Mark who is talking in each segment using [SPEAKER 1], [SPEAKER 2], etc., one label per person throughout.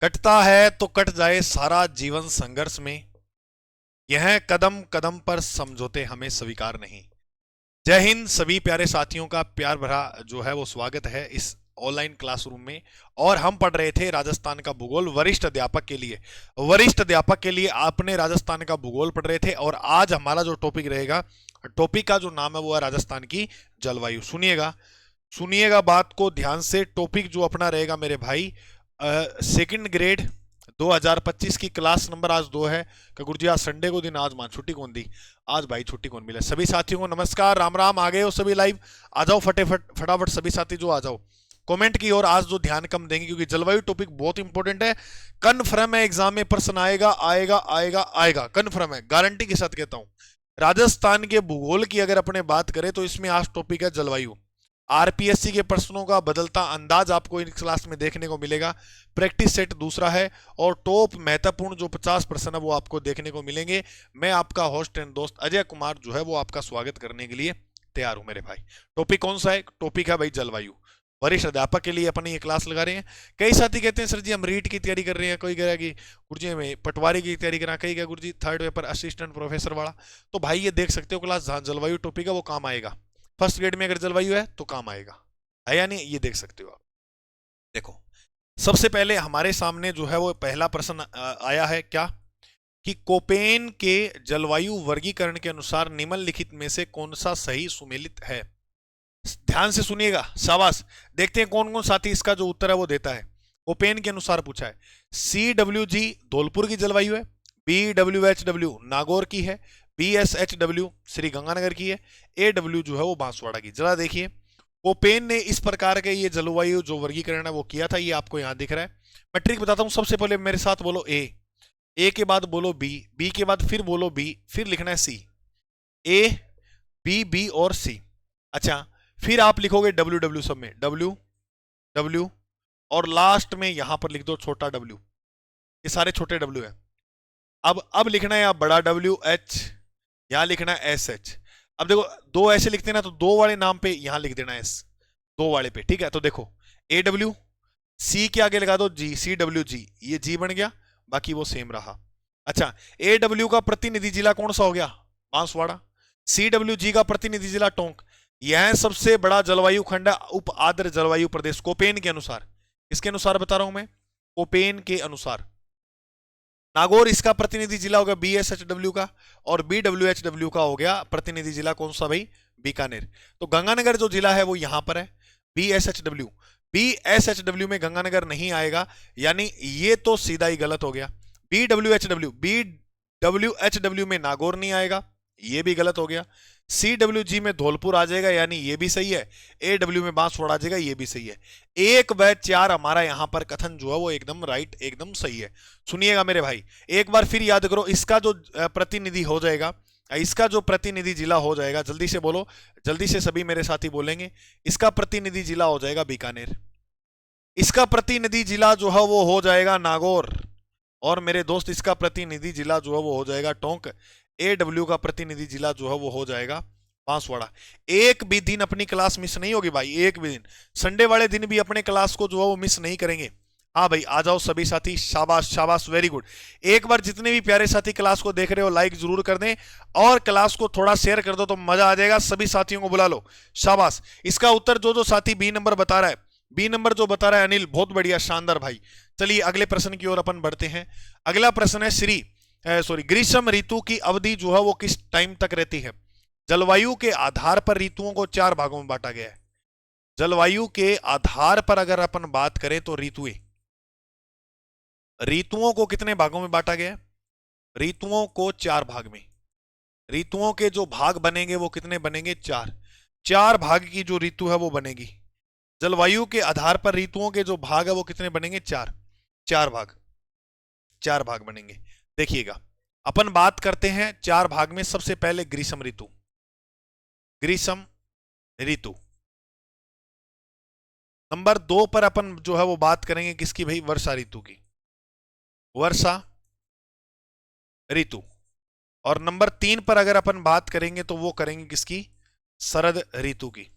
[SPEAKER 1] कटता है तो कट जाए सारा जीवन संघर्ष में, यह कदम कदम पर समझौते हमें स्वीकार नहीं। जय हिंद सभी प्यारे साथियों का प्यार भरा जो है वो स्वागत है इस ऑनलाइन क्लासरूम में। और हम पढ़ रहे थे राजस्थान का भूगोल वरिष्ठ अध्यापक के लिए। वरिष्ठ अध्यापक के लिए आपने राजस्थान का भूगोल पढ़ रहे थे और आज हमारा जो टॉपिक रहेगा, टॉपिक का जो नाम है वो है राजस्थान की जलवायु। सुनिएगा सुनिएगा बात को ध्यान से। टॉपिक जो अपना रहेगा मेरे भाई, सेकंड ग्रेड 2025 की क्लास नंबर आज 2 है। कि गुरु जी आज संडे को दिन, आज मां छुट्टी कौन दी, आज भाई छुट्टी कौन मिला। सभी साथियों को नमस्कार, राम राम। आ गए हो सभी लाइव? आ जाओ फटाफट सभी साथी जो आ जाओ कमेंट की ओर। आज जो ध्यान कम देंगे क्योंकि जलवायु टॉपिक बहुत इंपॉर्टेंट है। कन्फर्म है एग्जाम में प्रश्न आएगा आएगा आएगा आएगा, कन्फर्म है, गारंटी के साथ कहता हूं। राजस्थान के भूगोल की अगर अपने बात करें तो इसमें आज टॉपिक है जलवायु। आरपीएससी के प्रश्नों का बदलता अंदाज आपको इस क्लास में देखने को मिलेगा। प्रैक्टिस सेट दूसरा है और टॉप महत्वपूर्ण जो 50 प्रश्न है वो आपको देखने को मिलेंगे। मैं आपका होस्ट एंड दोस्त अजय कुमार जो है वो आपका स्वागत करने के लिए तैयार हूं मेरे भाई। टॉपिक कौन सा है? टॉपिक है भाई जलवायु। वरिष्ठ अध्यापक के लिए अपनी ये क्लास लगा रहे हैं। कई साथी कहते हैं सर जी हम रीट की तैयारी कर रहे हैं, कोई कह रहा है कि गुरुजी में पटवारी की तैयारी करा, कई कह गुरुजी थर्ड पेपर असिस्टेंट प्रोफेसर वाला। तो भाई ये देख सकते हो क्लास जहां जलवायु टॉपिक है वो काम आएगा। फर्स्ट ग्रेड में अगर जलवायु है तो काम आएगा, है या नहीं? ये देख सकते हो आप। देखो सबसे पहले हमारे सामने जो है वो पहला प्रश्न आया है क्या कि कोपेन के जलवायु वर्गीकरण के अनुसार निम्नलिखित में से कौन सा सही सुमेलित है। ध्यान से सुनिएगा, शाबाश। देखते हैं कौन कौन साथी इसका जो उत्तर है वो देता है। कोपेन के अनुसार पूछा है। CWG धौलपुर की जलवायु है, BWHW नागौर की है, BSHW श्री गंगानगर की है, AW जो है वो बांसवाड़ा की। जरा देखिए कोपेन ने इस प्रकार के ये जलवायु जो वर्गीकरण है वो किया था। ये आपको यहां दिख रहा है। मैं ट्रिक बताता हूं। सबसे पहले मेरे साथ बोलो ए के बाद बोलो बी के बाद फिर बोलो बी, फिर लिखना है सी। बी और सी। अच्छा फिर आप लिखोगे डब्ल्यू सब में, डब्ल्यू और लास्ट में यहां पर लिख दो छोटा डब्ल्यू। ये सारे छोटे डब्ल्यू है। अब लिखना है आप बड़ा डब्ल्यू एच, यहां लिखना है एस एच। अब देखो दो ऐसे लिखते हैं ना तो दो वाले नाम पे यहां लिख देना एस, दो वाले पे, ठीक है। तो देखो ए डब्ल्यू, सी के आगे लगा दो जी, CWG, ये जी बन गया, बाकी वो सेम रहा। अच्छा AW का प्रतिनिधि जिला कौन सा हो गया? बांसवाड़ा। CWG का प्रतिनिधि जिला टोंक। यह सबसे बड़ा जलवायु खंड है, उप आर्द्र जलवायु प्रदेश कोपेन के अनुसार। इसके अनुसार बता रहा हूं मैं, कोपेन के अनुसार। नागौर इसका प्रतिनिधि जिला हो गया BSHW का, और BWHW का हो गया प्रतिनिधि जिला कौन सा भाई? बीकानेर। तो गंगानगर जो जिला है वो यहां पर है, BSHW में गंगानगर नहीं आएगा, यानी ये तो सीधा ही गलत हो गया। BWHW में नागौर नहीं आएगा, ये भी गलत हो गया। CWG में धौलपुर आ जाएगा, यानी ये भी सही है। AW में बांसवाड़ा आ जाएगा, ये भी सही है। 1 व 4 हमारा यहां पर कथन जो है वो एकदम राइट, एकदम सही है। सुनिएगा मेरे भाई, एक बार फिर याद करो। इसका जो प्रतिनिधि हो जाएगा, इसका जो प्रतिनिधि जिला हो जाएगा, जल्दी से बोलो, जल्दी से सभी मेरे साथी बोलेंगे। इसका प्रतिनिधि जिला हो जाएगा बीकानेर, इसका प्रतिनिधि जिला जो है वो हो जाएगा नागौर, और मेरे दोस्त इसका प्रतिनिधि जिला जो है वो हो जाएगा टोंक। AW का प्रतिनिधि जिला जो है वो हो जाएगा बांसवाड़ा। एक भी दिन अपनी क्लास मिस नहीं होगी भाई, एक भी दिन। संडे वाले दिन भी अपने क्लास को जो है वो मिस नहीं करेंगे। हाँ भाई आ जाओ सभी साथी, शाबाश शाबाश, वेरी गुड। एक बार जितने भी प्यारे साथी क्लास को देख रहे हो लाइक जरूर कर दें और क्लास को थोड़ा शेयर कर दो तो मजा आ जाएगा। सभी साथियों को बुला लो, शाबाश। इसका उत्तर जो साथी बी नंबर बता रहा है, बी नंबर जो बता रहा है अनिल, बहुत बढ़िया, शानदार भाई। चलिए अगले प्रश्न की ओर अपन बढ़ते हैं। अगला प्रश्न है ग्रीष्म ऋतु की अवधि जो है वो किस टाइम तक रहती है? जलवायु के आधार पर ऋतुओं को 4 भागों में बांटा गया है। जलवायु के आधार पर अगर अपन बात करें तो ऋतुओं को कितने भागों में बांटा गया है? ऋतुओं को 4 भाग में। ऋतुओं के जो भाग बनेंगे वो कितने बनेंगे? 4। 4 भाग की जो ऋतु है वो बनेगी। जलवायु के आधार पर ऋतुओं के जो भाग है वो कितने बनेंगे? 4। 4 भाग बनेंगे। देखिएगा अपन बात करते हैं 4 भाग में। सबसे पहले ग्रीष्म ऋतु, ग्रीष्म ऋतु। नंबर 2 पर अपन जो है वो बात करेंगे किसकी भाई? वर्षा ऋतु की, वर्षा ऋतु। और नंबर 3 पर अगर अपन बात करेंगे तो वो करेंगे किसकी? शरद ऋतु की।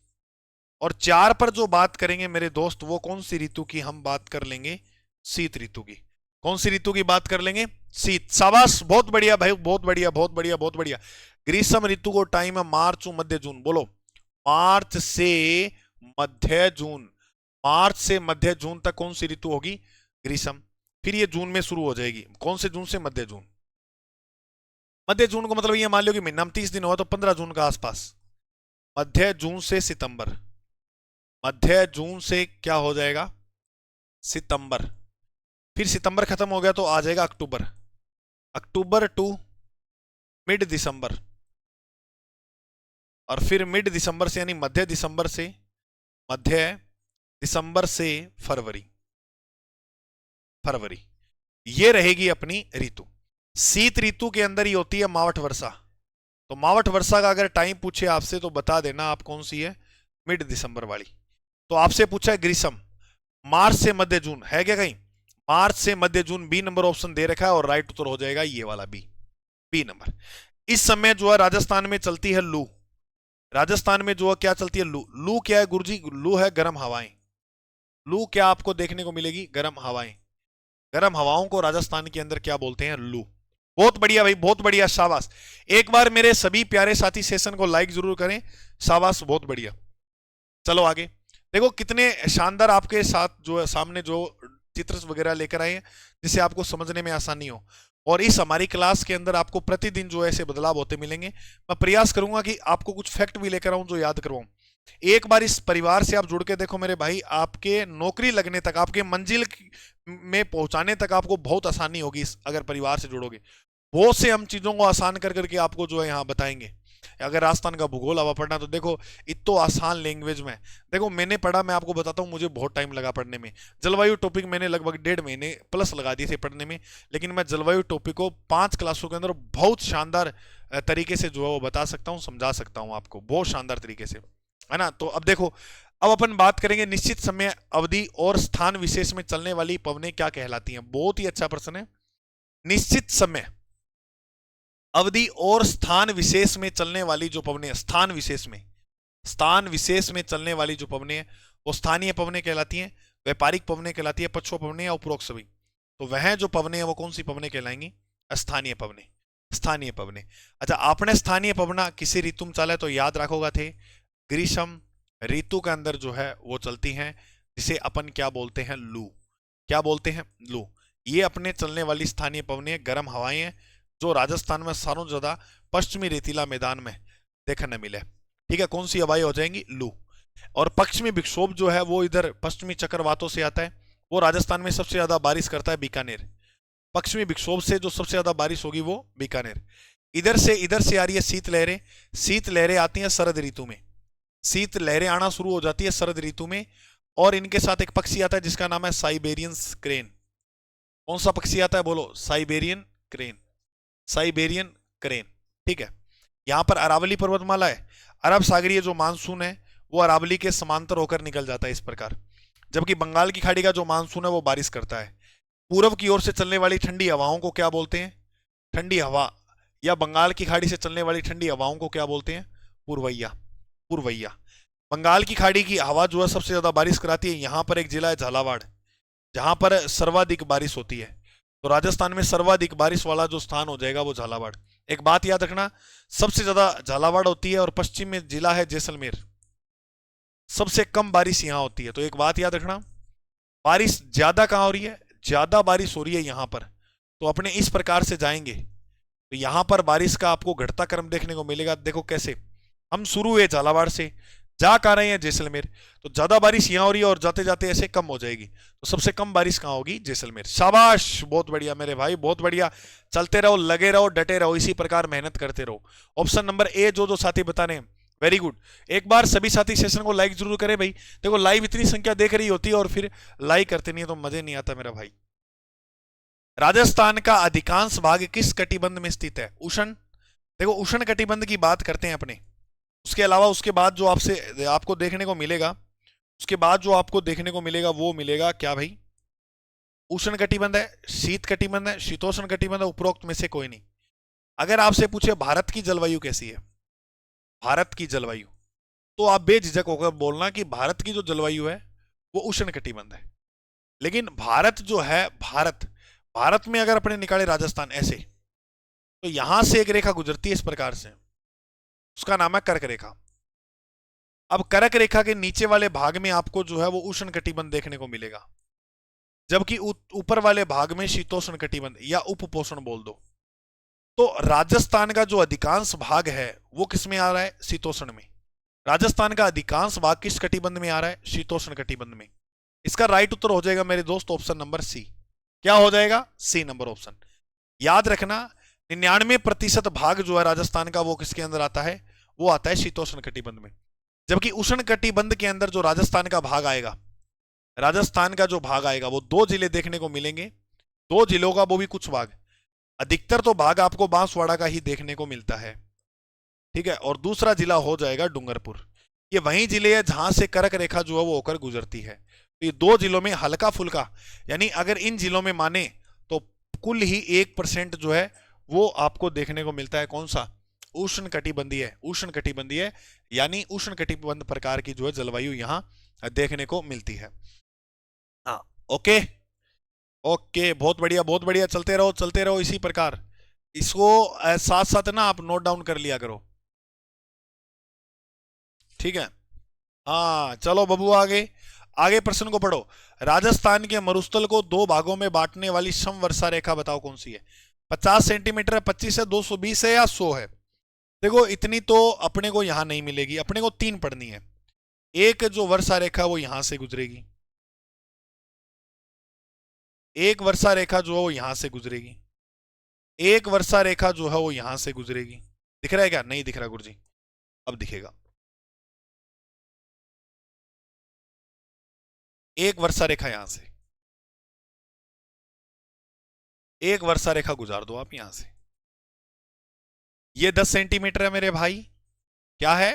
[SPEAKER 1] और 4 पर जो बात करेंगे मेरे दोस्त वो कौन सी ऋतु की? हम बात कर लेंगे शीत ऋतु की। कौन सी ऋतु की बात कर लेंगे? शीत। शाबाश, बहुत बढ़िया भाई, बहुत बढ़िया, बहुत बढ़िया, बहुत बढ़िया। ग्रीष्म ऋतु को टाइम है मार्च टू मध्य जून। बोलो, मार्च से मध्य जून। मार्च से मध्य जून तक कौन सी ऋतु होगी? ग्रीष्म। फिर ये जून में शुरू हो जाएगी। कौन से जून से? मध्य जून। मध्य जून को मतलब ये मान लो कि महीना में 30 दिन हुआ तो 15 जून का आसपास। मध्य जून से सितंबर। मध्य जून से क्या हो जाएगा? सितंबर। फिर सितंबर खत्म हो गया तो आ जाएगा अक्टूबर। अक्टूबर टू मिड दिसंबर। और फिर मिड दिसंबर से यानी मध्य दिसंबर से, मध्य दिसंबर से फरवरी। फरवरी ये रहेगी अपनी ऋतु। शीत ऋतु के अंदर ही होती है मावठ वर्षा। तो मावठ वर्षा का अगर टाइम पूछे आपसे तो बता देना आप कौन सी है? मिड दिसंबर वाली। तो आपसे पूछा है ग्रीष्म, मार्च से मध्य जून है क्या कहीं? मार्च से मध्य जून, बी नंबर ऑप्शन दे रखा है और राइट उत्तर हो जाएगा ये वाला बी, बी नंबर। इस समय जो है राजस्थान में चलती है लू। राजस्थान में जो है क्या चलती है? लू। लू क्या है गुरुजी? लू है गर्म हवाएं। लू क्या आपको देखने को मिलेगी? गर्म हवाएं। गर्म हवाओं को राजस्थान के अंदर क्या बोलते हैं? लू। बहुत बढ़िया भाई, बहुत बढ़िया, शाबाश। एक बार मेरे सभी प्यारे साथी सेशन को लाइक जरूर करें। शाबाश, बहुत बढ़िया। चलो आगे देखो कितने शानदार आपके साथ जो है सामने जो चित्र वगैरह लेकर आए हैं जिससे आपको समझने में आसानी हो। और इस हमारी क्लास के अंदर आपको प्रतिदिन जो ऐसे बदलाव होते मिलेंगे। मैं प्रयास करूंगा कि आपको कुछ फैक्ट भी लेकर आऊं जो याद करवाऊं। एक बार इस परिवार से आप जुड़ के देखो मेरे भाई, आपके नौकरी लगने तक, आपके मंजिल में पहुंचाने तक आपको बहुत आसानी होगी अगर परिवार से जुड़ोगे। बहुत से हम चीजों को आसान कर करके आपको जो है यहाँ बताएंगे। अगर राजस्थान का भूगोल हवा पढ़ना तो देखो इतो आसान लैंग्वेज में। देखो मैंने पढ़ा, मैं आपको बताता हूँ, मुझे बहुत टाइम लगा पढ़ने में। जलवायु टॉपिक मैंने लगभग 1.5 महीने प्लस लगा दिए थे पढ़ने में। लेकिन मैं जलवायु टॉपिक को 5 क्लासों के अंदर बहुत शानदार तरीके से जो है वो बता सकता हूँ, समझा सकता हूँ आपको बहुत शानदार तरीके से, है ना। तो अब देखो, अब अपन बात करेंगे निश्चित समय अवधि और स्थान विशेष में चलने वाली पवनें क्या कहलाती हैं। बहुत ही अच्छा प्रश्न है। निश्चित समय अवधि और स्थान विशेष में चलने वाली जो पवनें, स्थान विशेष में, स्थान विशेष में चलने वाली जो पवनें हैं वो स्थानीय पवनें कहलाती हैं, व्यापारिक पवनें कहलाती है, पक्षो पवनें या उपरोक्त सभी। तो वह जो पवनें हैं वो कौन सी पवनें कहलाएंगी? स्थानीय पवनें। स्थानीय पवनें। अच्छा, आपने स्थानीय पवना किसी ऋतु में चला है तो याद रखोगा थे ग्रीष्म ऋतु के अंदर जो है वो चलती हैं, जिसे अपन क्या बोलते हैं? लू। क्या बोलते हैं? लू। ये अपने चलने वाली स्थानीय पवनें गर्म हवाएं हैं जो राजस्थान में सारों ज्यादा पश्चिमी रेतीला मैदान में देखने मिले। ठीक है, कौन सी हवाएं हो जाएंगी? लू। और पश्चिमी विक्षोभ जो है वो इधर पश्चिमी चक्रवातों से आता है। वो राजस्थान में सबसे ज्यादा बारिश करता है बीकानेर। पश्चिमी विक्षोभ से जो सबसे ज्यादा बारिश होगी वो बीकानेर। इधर से आ रही है शीत लहरें। शीत लहरें आती हैं शरद ऋतु में। शीत लहरें आना शुरू हो जाती है शरद ऋतु में। और इनके साथ एक पक्षी आता है जिसका नाम है साइबेरियन क्रेन। कौन सा पक्षी आता है? बोलो, साइबेरियन क्रेन। Siberian crane. ठीक है। यहां पर अरावली पर्वतमाला है। अरब सागरीय जो मानसून है वो अरावली के समांतर होकर निकल जाता है इस प्रकार। जबकि बंगाल की खाड़ी का जो मानसून है वो बारिश करता है। पूर्व की ओर से चलने वाली ठंडी हवाओं को क्या बोलते हैं? ठंडी हवा। या बंगाल की खाड़ी से चलने वाली ठंडी हवाओं को क्या बोलते हैं? पूर्वैया। पूर्वैया। बंगाल की खाड़ी की हवा जो है सबसे ज्यादा बारिश कराती है। यहां पर एक जिला है झालावाड़, जहां पर सर्वाधिक बारिश होती है। तो राजस्थान में सर्वाधिक बारिश वाला जो स्थान हो जाएगा वो झालावाड़। एक बात याद रखना, सबसे ज्यादा झालावाड़ होती है और पश्चिम में जिला है जैसलमेर। सबसे कम बारिश यहां होती है। तो एक बात याद रखना, बारिश ज्यादा कहां हो रही है? ज्यादा बारिश हो रही है यहां पर। तो अपने इस प्रकार से जाएंगे तो यहां पर बारिश का आपको घटता क्रम देखने को मिलेगा। देखो कैसे हम शुरू हुए झालावाड़ से, जा कहां रहे हैं? जैसलमेर। तो ज्यादा बारिश यहां हो रही है और जाते जाते ऐसे कम हो जाएगी। तो सबसे कम बारिश कहां होगी? जैसलमेर। शाबाश, बहुत बढ़िया मेरे भाई, बहुत बढ़िया। चलते रहो, लगे रहो, डटे रहो, इसी प्रकार मेहनत करते रहो। ऑप्शन नंबर ए जो साथी बताने, वेरी गुड। एक बार सभी साथी सेशन को लाइक जरूर करें भाई। देखो लाइव इतनी संख्या देख रही होती है और फिर लाइक करते नहीं है तो मजे नहीं आता मेरा भाई। राजस्थान का अधिकांश भाग किस कटिबंध में स्थित है? उष्ण। देखो उष्ण कटिबंध की बात करते हैं अपने। उसके अलावा उसके बाद जो आपको देखने को मिलेगा, उसके बाद जो आपको देखने को मिलेगा वो मिलेगा क्या भाई? उष्ण कटिबंध है, शीत कटिबंध है, शीतोष्ण कटिबंध है, उपरोक्त में से कोई नहीं। अगर आपसे पूछे भारत की जलवायु कैसी है, भारत की जलवायु, तो आप बेझिझक होकर बोलना कि भारत की जो जलवायु है वो उष्ण कटिबंध है। लेकिन भारत जो है, भारत भारत में अगर अपने निकाले राजस्थान ऐसे, तो यहां से एक रेखा गुजरती है इस प्रकार से, उसका नाम है कर्क रेखा। अब कर्क रेखा के नीचे वाले भाग में आपको जो है वो उष्ण कटिबंध देखने को मिलेगा, जबकि ऊपर वाले भाग में शीतोष्ण कटिबंध या उपपोषण बोल दो। तो राजस्थान का जो अधिकांश भाग है वो किस में आ रहा है? शीतोष्ण में। राजस्थान का अधिकांश भाग किस कटिबंध में आ रहा है? शीतोष्ण कटिबंध में। इसका राइट उत्तर हो जाएगा मेरे दोस्त ऑप्शन नंबर सी। क्या हो जाएगा? C number option. याद रखना 99% भाग जो है राजस्थान का वो किसके अंदर आता है? वो आता है शीतोष्ण कटिबंध में। जबकि उष्ण कटिबंध के अंदर जो राजस्थान का भाग आएगा, राजस्थान का जो भाग आएगा वो 2 जिले देखने को मिलेंगे, 2 जिलों का वो भी कुछ भाग, अधिकतर तो भाग आपको बांसवाड़ा का ही देखने को मिलता है, ठीक है। और दूसरा जिला हो जाएगा डूंगरपुर। ये वही जिले है जहां से कर्क रेखा जो है वो होकर गुजरती है। तो ये 2 जिलों में हल्का फुल्का, यानी अगर इन जिलों में माने तो कुल ही 1% जो है वो आपको देखने को मिलता है। कौन सा? उष्ण कटिबंधीय। उष्ण कटिबंधीय यानी उष्ण कटिबंध प्रकार की जो है जलवायु यहां देखने को मिलती है। हाँ, ओके ओके, बहुत बढ़िया बहुत बढ़िया, चलते रहो इसी प्रकार। इसको साथ साथ ना आप नोट डाउन कर लिया करो, ठीक है। हाँ चलो बबू, आगे आगे प्रश्न को पढ़ो। राजस्थान के मरुस्थल को 2 भागों में बांटने वाली समवर्षा रेखा बताओ कौन सी है? 50 सेंटीमीटर है, 25 है, 220 है या 100 है? देखो इतनी तो अपने को यहां नहीं मिलेगी, अपने को 3 पढ़नी है। एक जो वर्षा रेखा वो यहां से गुजरेगी, एक वर्षा रेखा जो है वो यहां से गुजरेगी, एक वर्षा रेखा जो है वो यहां से गुजरेगी। दिख रहा है क्या? नहीं दिख रहा गुरुजी, अब दिखेगा। एक वर्षा रेखा यहां से, एक वर्षा रेखा गुजार दो आप यहां से। ये 10 सेंटीमीटर है मेरे भाई, क्या है?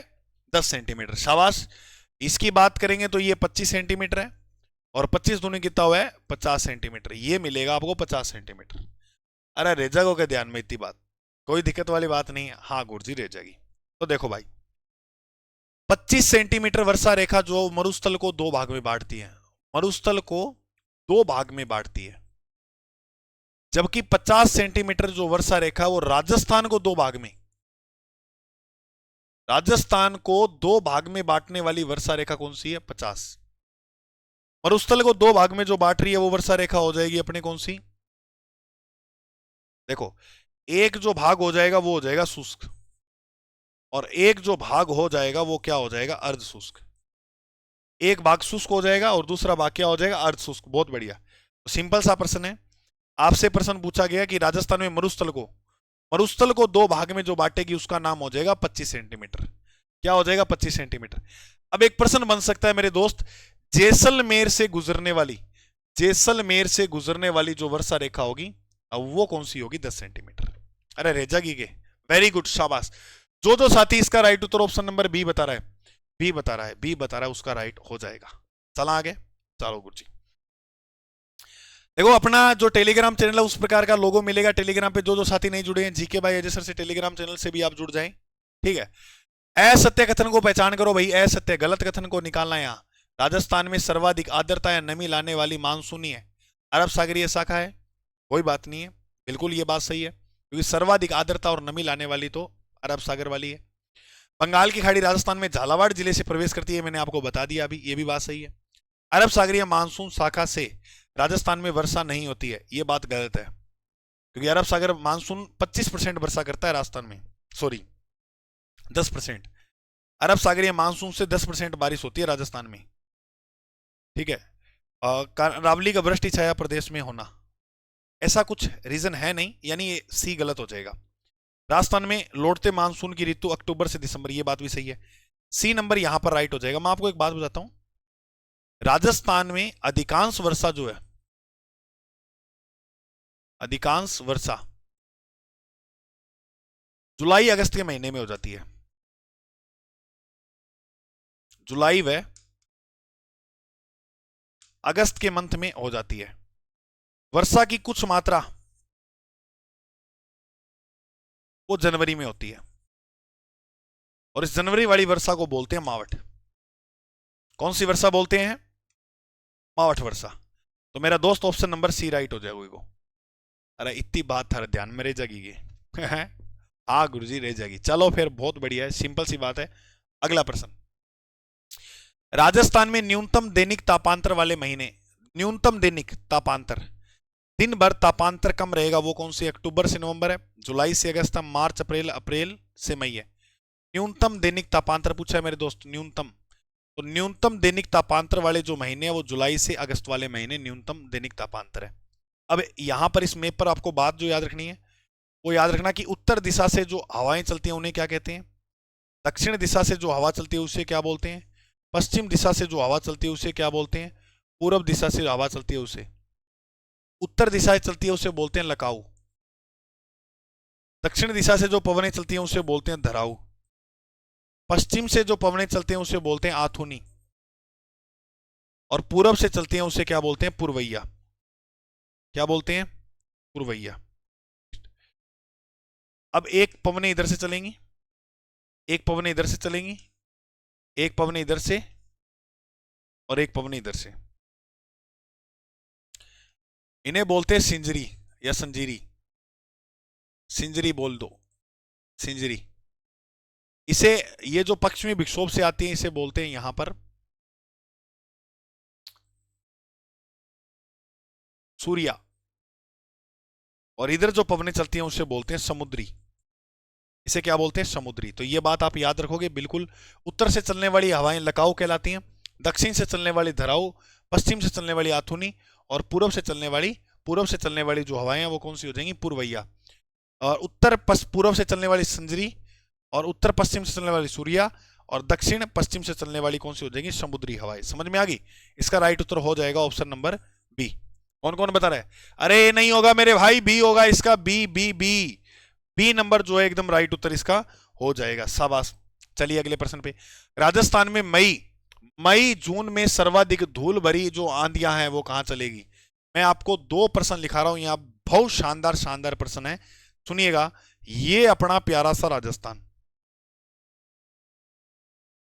[SPEAKER 1] 10 सेंटीमीटर, शाबाश। इसकी बात करेंगे तो ये 25 सेंटीमीटर है, और 25 दूनी कितना हुआ है? 50 सेंटीमीटर। ये मिलेगा आपको 50 सेंटीमीटर। अरे रह जाएगा क्या ध्यान में इतनी बात? कोई दिक्कत वाली बात नहीं है। हाँ गुरुजी रह जाएगी। तो देखो भाई, 25 सेंटीमीटर वर्षा रेखा जो मरुस्थल को 2 भाग में बांटती है, मरुस्थल को 2 भाग में बांटती है, जबकि 50 सेंटीमीटर जो वर्षा रेखा वो राजस्थान को 2 भाग में, राजस्थान को 2 भाग में बांटने वाली वर्षा रेखा कौन सी है? 50। मरुस्थल को 2 भाग में जो बांट रही है वो वर्षा रेखा हो जाएगी अपने कौन सी? देखो, एक जो भाग हो जाएगा वो हो जाएगा शुष्क, और एक जो भाग हो जाएगा वो क्या हो जाएगा? अर्ध शुष्क। एक भाग शुष्क हो जाएगा और दूसरा भाग क्या हो जाएगा? अर्ध शुष्क। बहुत बढ़िया। तो सिंपल सा प्रश्न है, आपसे प्रश्न पूछा गया कि राजस्थान में मरुस्थल को 2 भाग में जो बांटेगी उसका नाम हो जाएगा 25 सेंटीमीटर। क्या हो जाएगा? 25 सेंटीमीटर। अब एक प्रश्न बन सकता है मेरे दोस्त, जैसलमेर से गुजरने वाली, जैसलमेर से गुजरने वाली जो वर्षा रेखा होगी अब वो कौन सी होगी? 10 सेंटीमीटर। अरे रेजागी के, वेरी गुड, शाबाश। जो साथी इसका राइट उत्तर ऑप्शन नंबर बी बता रहा है, बी बता रहा है, बी बता रहा है, उसका राइट हो जाएगा। चला आगे, चलो गुरु जी। देखो अपना जो टेलीग्राम चैनल है उस प्रकार का लोगो मिलेगा टेलीग्राम पे। जो साथी नहीं जुड़े हैं जीके बाय अजय सर से टेलीग्राम चैनल से भी आप जुड़ जाएं, ठीक है। असत्य कथन को पहचान करो भाई, असत्य गलत कथन को निकालना है। यहाँ राजस्थान में सर्वाधिक आर्द्रता या नमी लाने वाली मानसूनी है अरब सागरीय शाखा है। कोई बात नहीं है, बिल्कुल ये बात सही है, क्योंकि सर्वाधिक आर्द्रता और नमी लाने वाली तो अरब सागर वाली है। बंगाल की खाड़ी राजस्थान में झालावाड़ जिले से प्रवेश करती है, मैंने आपको बता दिया अभी, ये भी बात सही है। अरब सागरीय मानसून शाखा से राजस्थान में वर्षा नहीं होती है, ये बात गलत है, क्योंकि अरब सागर मानसून 25% वर्षा करता है राजस्थान में, सॉरी 10%। अरब सागरीय मानसून से 10% बारिश होती है राजस्थान में, ठीक है। रावली का वृष्टि छाया प्रदेश में होना, ऐसा कुछ रीजन है नहीं, यानी ये सी गलत हो जाएगा। राजस्थान में लौटते मानसून की ऋतु अक्टूबर से दिसंबर, ये बात भी सही है। सी नंबर यहां पर राइट हो जाएगा। मैं आपको एक बात बताता हूं, राजस्थान में अधिकांश वर्षा जो है, अधिकांश वर्षा जुलाई अगस्त के महीने में हो जाती है। जुलाई व अगस्त के मंथ में हो जाती है। वर्षा की कुछ मात्रा वो जनवरी में होती है, और इस जनवरी वाली वर्षा को बोलते हैं मावठ। कौन सी वर्षा बोलते हैं? मावठ वर्षा। तो मेरा दोस्त ऑप्शन नंबर सी राइट हो जाएगा। अरे इतनी बात थारे ध्यान में रह जाएगी हाँ गुरुजी रह जाएगी। चलो फिर बहुत बढ़िया है, सिंपल सी बात है। अगला प्रश्न, राजस्थान में न्यूनतम दैनिक तापांतर वाले महीने, न्यूनतम दैनिक तापांतर, दिन भर तापांतर कम रहेगा वो कौन सी? अक्टूबर से नवंबर है, जुलाई से अगस्त है, मार्च अप्रैल, अप्रैल से मई है। न्यूनतम दैनिक तापांतर पूछा है मेरे दोस्त, न्यूनतम। तो न्यूनतम दैनिक तापांतर वाले जो महीने हैं वो जुलाई से अगस्त वाले महीने न्यूनतम दैनिक तापांतर है। अब यहां पर इस मैप पर आपको बात जो याद रखनी है वो याद रखना कि उत्तर दिशा से जो हवाएं चलती हैं उन्हें क्या कहते हैं? दक्षिण दिशा से जो हवा चलती है उसे क्या बोलते हैं? पश्चिम दिशा से जो हवा चलती है उसे क्या बोलते हैं? पूर्व दिशा से हवा चलती है उसे, उत्तर दिशा से चलती है उसे बोलते हैं लकाऊ, दक्षिण दिशा से जो पवनें चलती हैं उसे बोलते हैं धराऊ, पश्चिम से जो पवनें चलती हैं उसे बोलते हैं आथुनी, और पूरब से चलती हैं उसे क्या बोलते हैं? पुरवैया। क्या बोलते हैं? पुरवैया। अब एक पवनें इधर से चलेंगी, एक पवनें इधर से चलेंगी, एक पवनें इधर से, और एक पवनें इधर से। इन्हें बोलते हैं सिंजरी या संजीरी। सिंजरी बोल दो, सिंजरी। इसे, ये जो पश्चिमी विक्षोभ से आती है इसे बोलते हैं यहां पर सूर्या, और इधर जो पवनें चलती हैं उसे बोलते हैं समुद्री। इसे क्या बोलते हैं? समुद्री। तो ये बात आप याद रखोगे बिल्कुल। उत्तर से चलने वाली हवाएं लकाऊ कहलाती हैं, दक्षिण से चलने वाली धराऊ, पश्चिम से चलने वाली आथुनी, और पूर्व से चलने वाली जो हवाएं हैं वो कौन सी हो जाएंगी? पुरवैया। और उत्तर पूर्व से चलने वाली संजरी, और उत्तर पश्चिम से चलने वाली सूर्या, और दक्षिण पश्चिम से चलने वाली कौन सी हो जाएगी? समुद्री हवाएं। समझ में आ गई? इसका राइट उत्तर हो जाएगा ऑप्शन नंबर बी। कौन कौन बता रहा है? अरे नहीं होगा मेरे भाई, बी होगा इसका, B B B B number जो है एकदम राइट उत्तर इसका हो जाएगा। शाबाश। चलिए अगले प्रश्न पे। राजस्थान में मई जून में सर्वाधिक धूल भरी जो आंधियां हैं वो कहां चलेगी? मैं आपको दो प्रश्न लिखा रहा हूं यहां, बहुत शानदार शानदार प्रश्न है, सुनिएगा। ये अपना प्यारा सा राजस्थान,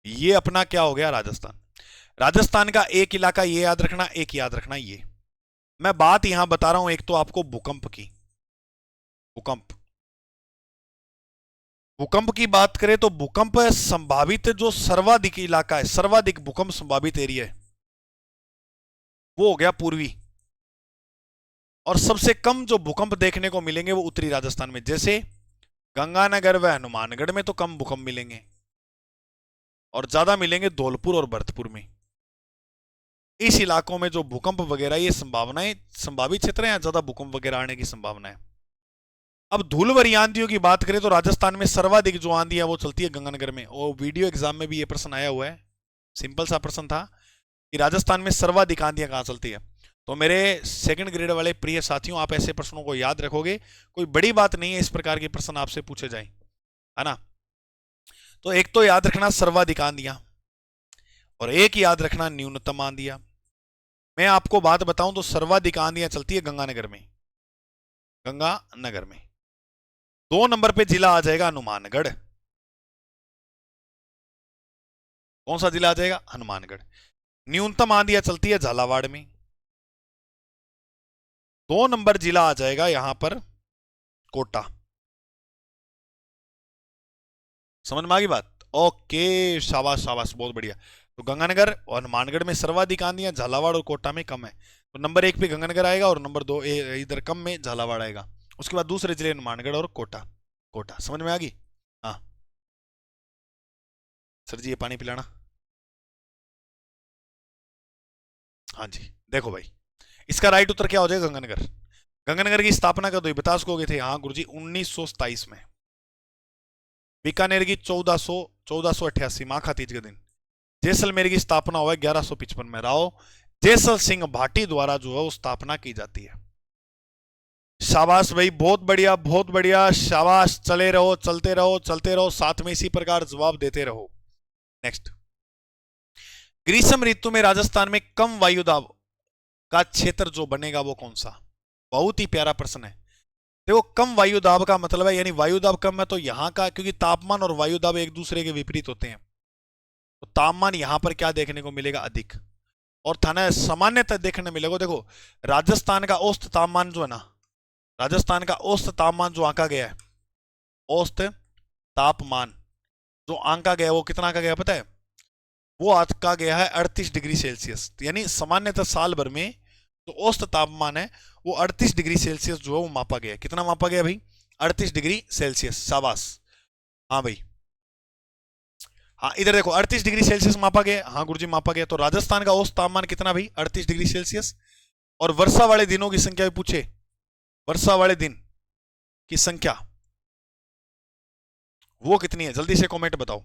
[SPEAKER 1] ये अपना क्या हो गया? राजस्थान। राजस्थान का एक इलाका ये याद रखना, एक याद रखना ये, मैं बात यहां बता रहा हूं एक तो आपको भूकंप की, भूकंप, भूकंप की बात करें तो भूकंप संभावित जो सर्वाधिक इलाका है, सर्वाधिक भूकंप संभावित एरिया है वो हो गया पूर्वी, और सबसे कम जो भूकंप देखने को मिलेंगे वो उत्तरी राजस्थान में, जैसे गंगानगर व हनुमानगढ़ में तो कम भूकंप मिलेंगे, और ज्यादा मिलेंगे धौलपुर और भरतपुर में। इस इलाकों में जो भूकंप वगैरह ये संभावनाएं, संभावित क्षेत्र हैं, ज्यादा भूकंप वगैरह आने की संभावना है। अब धूल भरी आंधियों की बात करें तो राजस्थान में सर्वाधिक जो आंधी है वो चलती है गंगानगर में, और वीडियो एग्जाम में भी ये प्रश्न आया हुआ है, सिंपल सा प्रश्न था कि राजस्थान में सर्वाधिक आंधियां कहां चलती है। तो मेरे सेकंड ग्रेड वाले प्रिय साथियों, आप ऐसे प्रश्नों को याद रखोगे, कोई बड़ी बात नहीं है इस प्रकार के प्रश्न आपसे पूछे जाए, है ना। तो एक तो याद रखना सर्वाधिक आंधियां, और एक याद रखना न्यूनतम आंधियां। मैं आपको बात बताऊं तो सर्वाधिक आंधियां चलती है गंगानगर में, गंगानगर में। 2 नंबर पे जिला आ जाएगा हनुमानगढ़। कौन सा जिला आ जाएगा? हनुमानगढ़। न्यूनतम आंधियां चलती है झालावाड़ में। 2 नंबर जिला आ जाएगा यहां पर कोटा। समझ में आ गई बात? ओके, शाबाश शाबाश, बहुत बढ़िया। तो गंगानगर और हनुमानगढ़ में सर्वाधिक आंधियां, झालावाड़ और कोटा में कम है। तो नंबर 1 पे गंगानगर आएगा, और नंबर 2 इधर कम में झालावाड़ आएगा। उसके बाद दूसरे जिले हनुमानगढ़ और कोटा। कोटा समझ में आ गई? हाँ सर जी, ये पानी पिलाना। हाँ जी, देखो भाई, इसका राइट उत्तर क्या हो जाएगा? गंगानगर। गंगानगर की स्थापना कब हुई? बता सकोगे थे? हाँ गुरुजी, 1927 में। बीकानेर की 1488 माखा तीज के दिन। जैसलमेर की स्थापना हुआ 1155 में, राव जैसल सिंह भाटी द्वारा जो है वो स्थापना की जाती है। शाबाश भाई, बहुत बढ़िया बहुत बढ़िया, शाबाश। चले रहो, चलते रहो, चलते रहो, साथ में इसी प्रकार जवाब देते रहो। नेक्स्ट, ग्रीष्म ऋतु में राजस्थान में कम वायुदाब का क्षेत्र जो बनेगा वो कौन सा? बहुत ही प्यारा प्रश्न है। देखो, कम वायुदाब का मतलब है, यानी वायुदाब कम है तो यहां का, क्योंकि तापमान और वायुदाब एक दूसरे के विपरीत होते हैं, तो तापमान यहां पर क्या देखने को मिलेगा? अधिक। और थाना सामान्यतः देखने मिलेगा, देखो राजस्थान का औसत तापमान जो है ना, राजस्थान का औसत तापमान जो आंका गया है, औसत तापमान जो आंका गया वो कितना आंका गया पता है? वो आंका गया है 38 डिग्री सेल्सियस। यानी सामान्यतः साल भर में जो औसत तापमान है वो 38 डिग्री सेल्सियस जो है वो मापा गया। कितना मापा गया भाई? 38 डिग्री सेल्सियस। शाबाश। हाँ भाई, हाँ इधर देखो 38 डिग्री सेल्सियस मापा गया। हाँ गुरुजी मापा गया। तो राजस्थान का औसत तापमान कितना भाई? 38 डिग्री सेल्सियस। और वर्षा वाले दिनों की संख्या भी पूछे, वर्षा वाले दिन की संख्या वो कितनी है? जल्दी से कमेंट बताओ।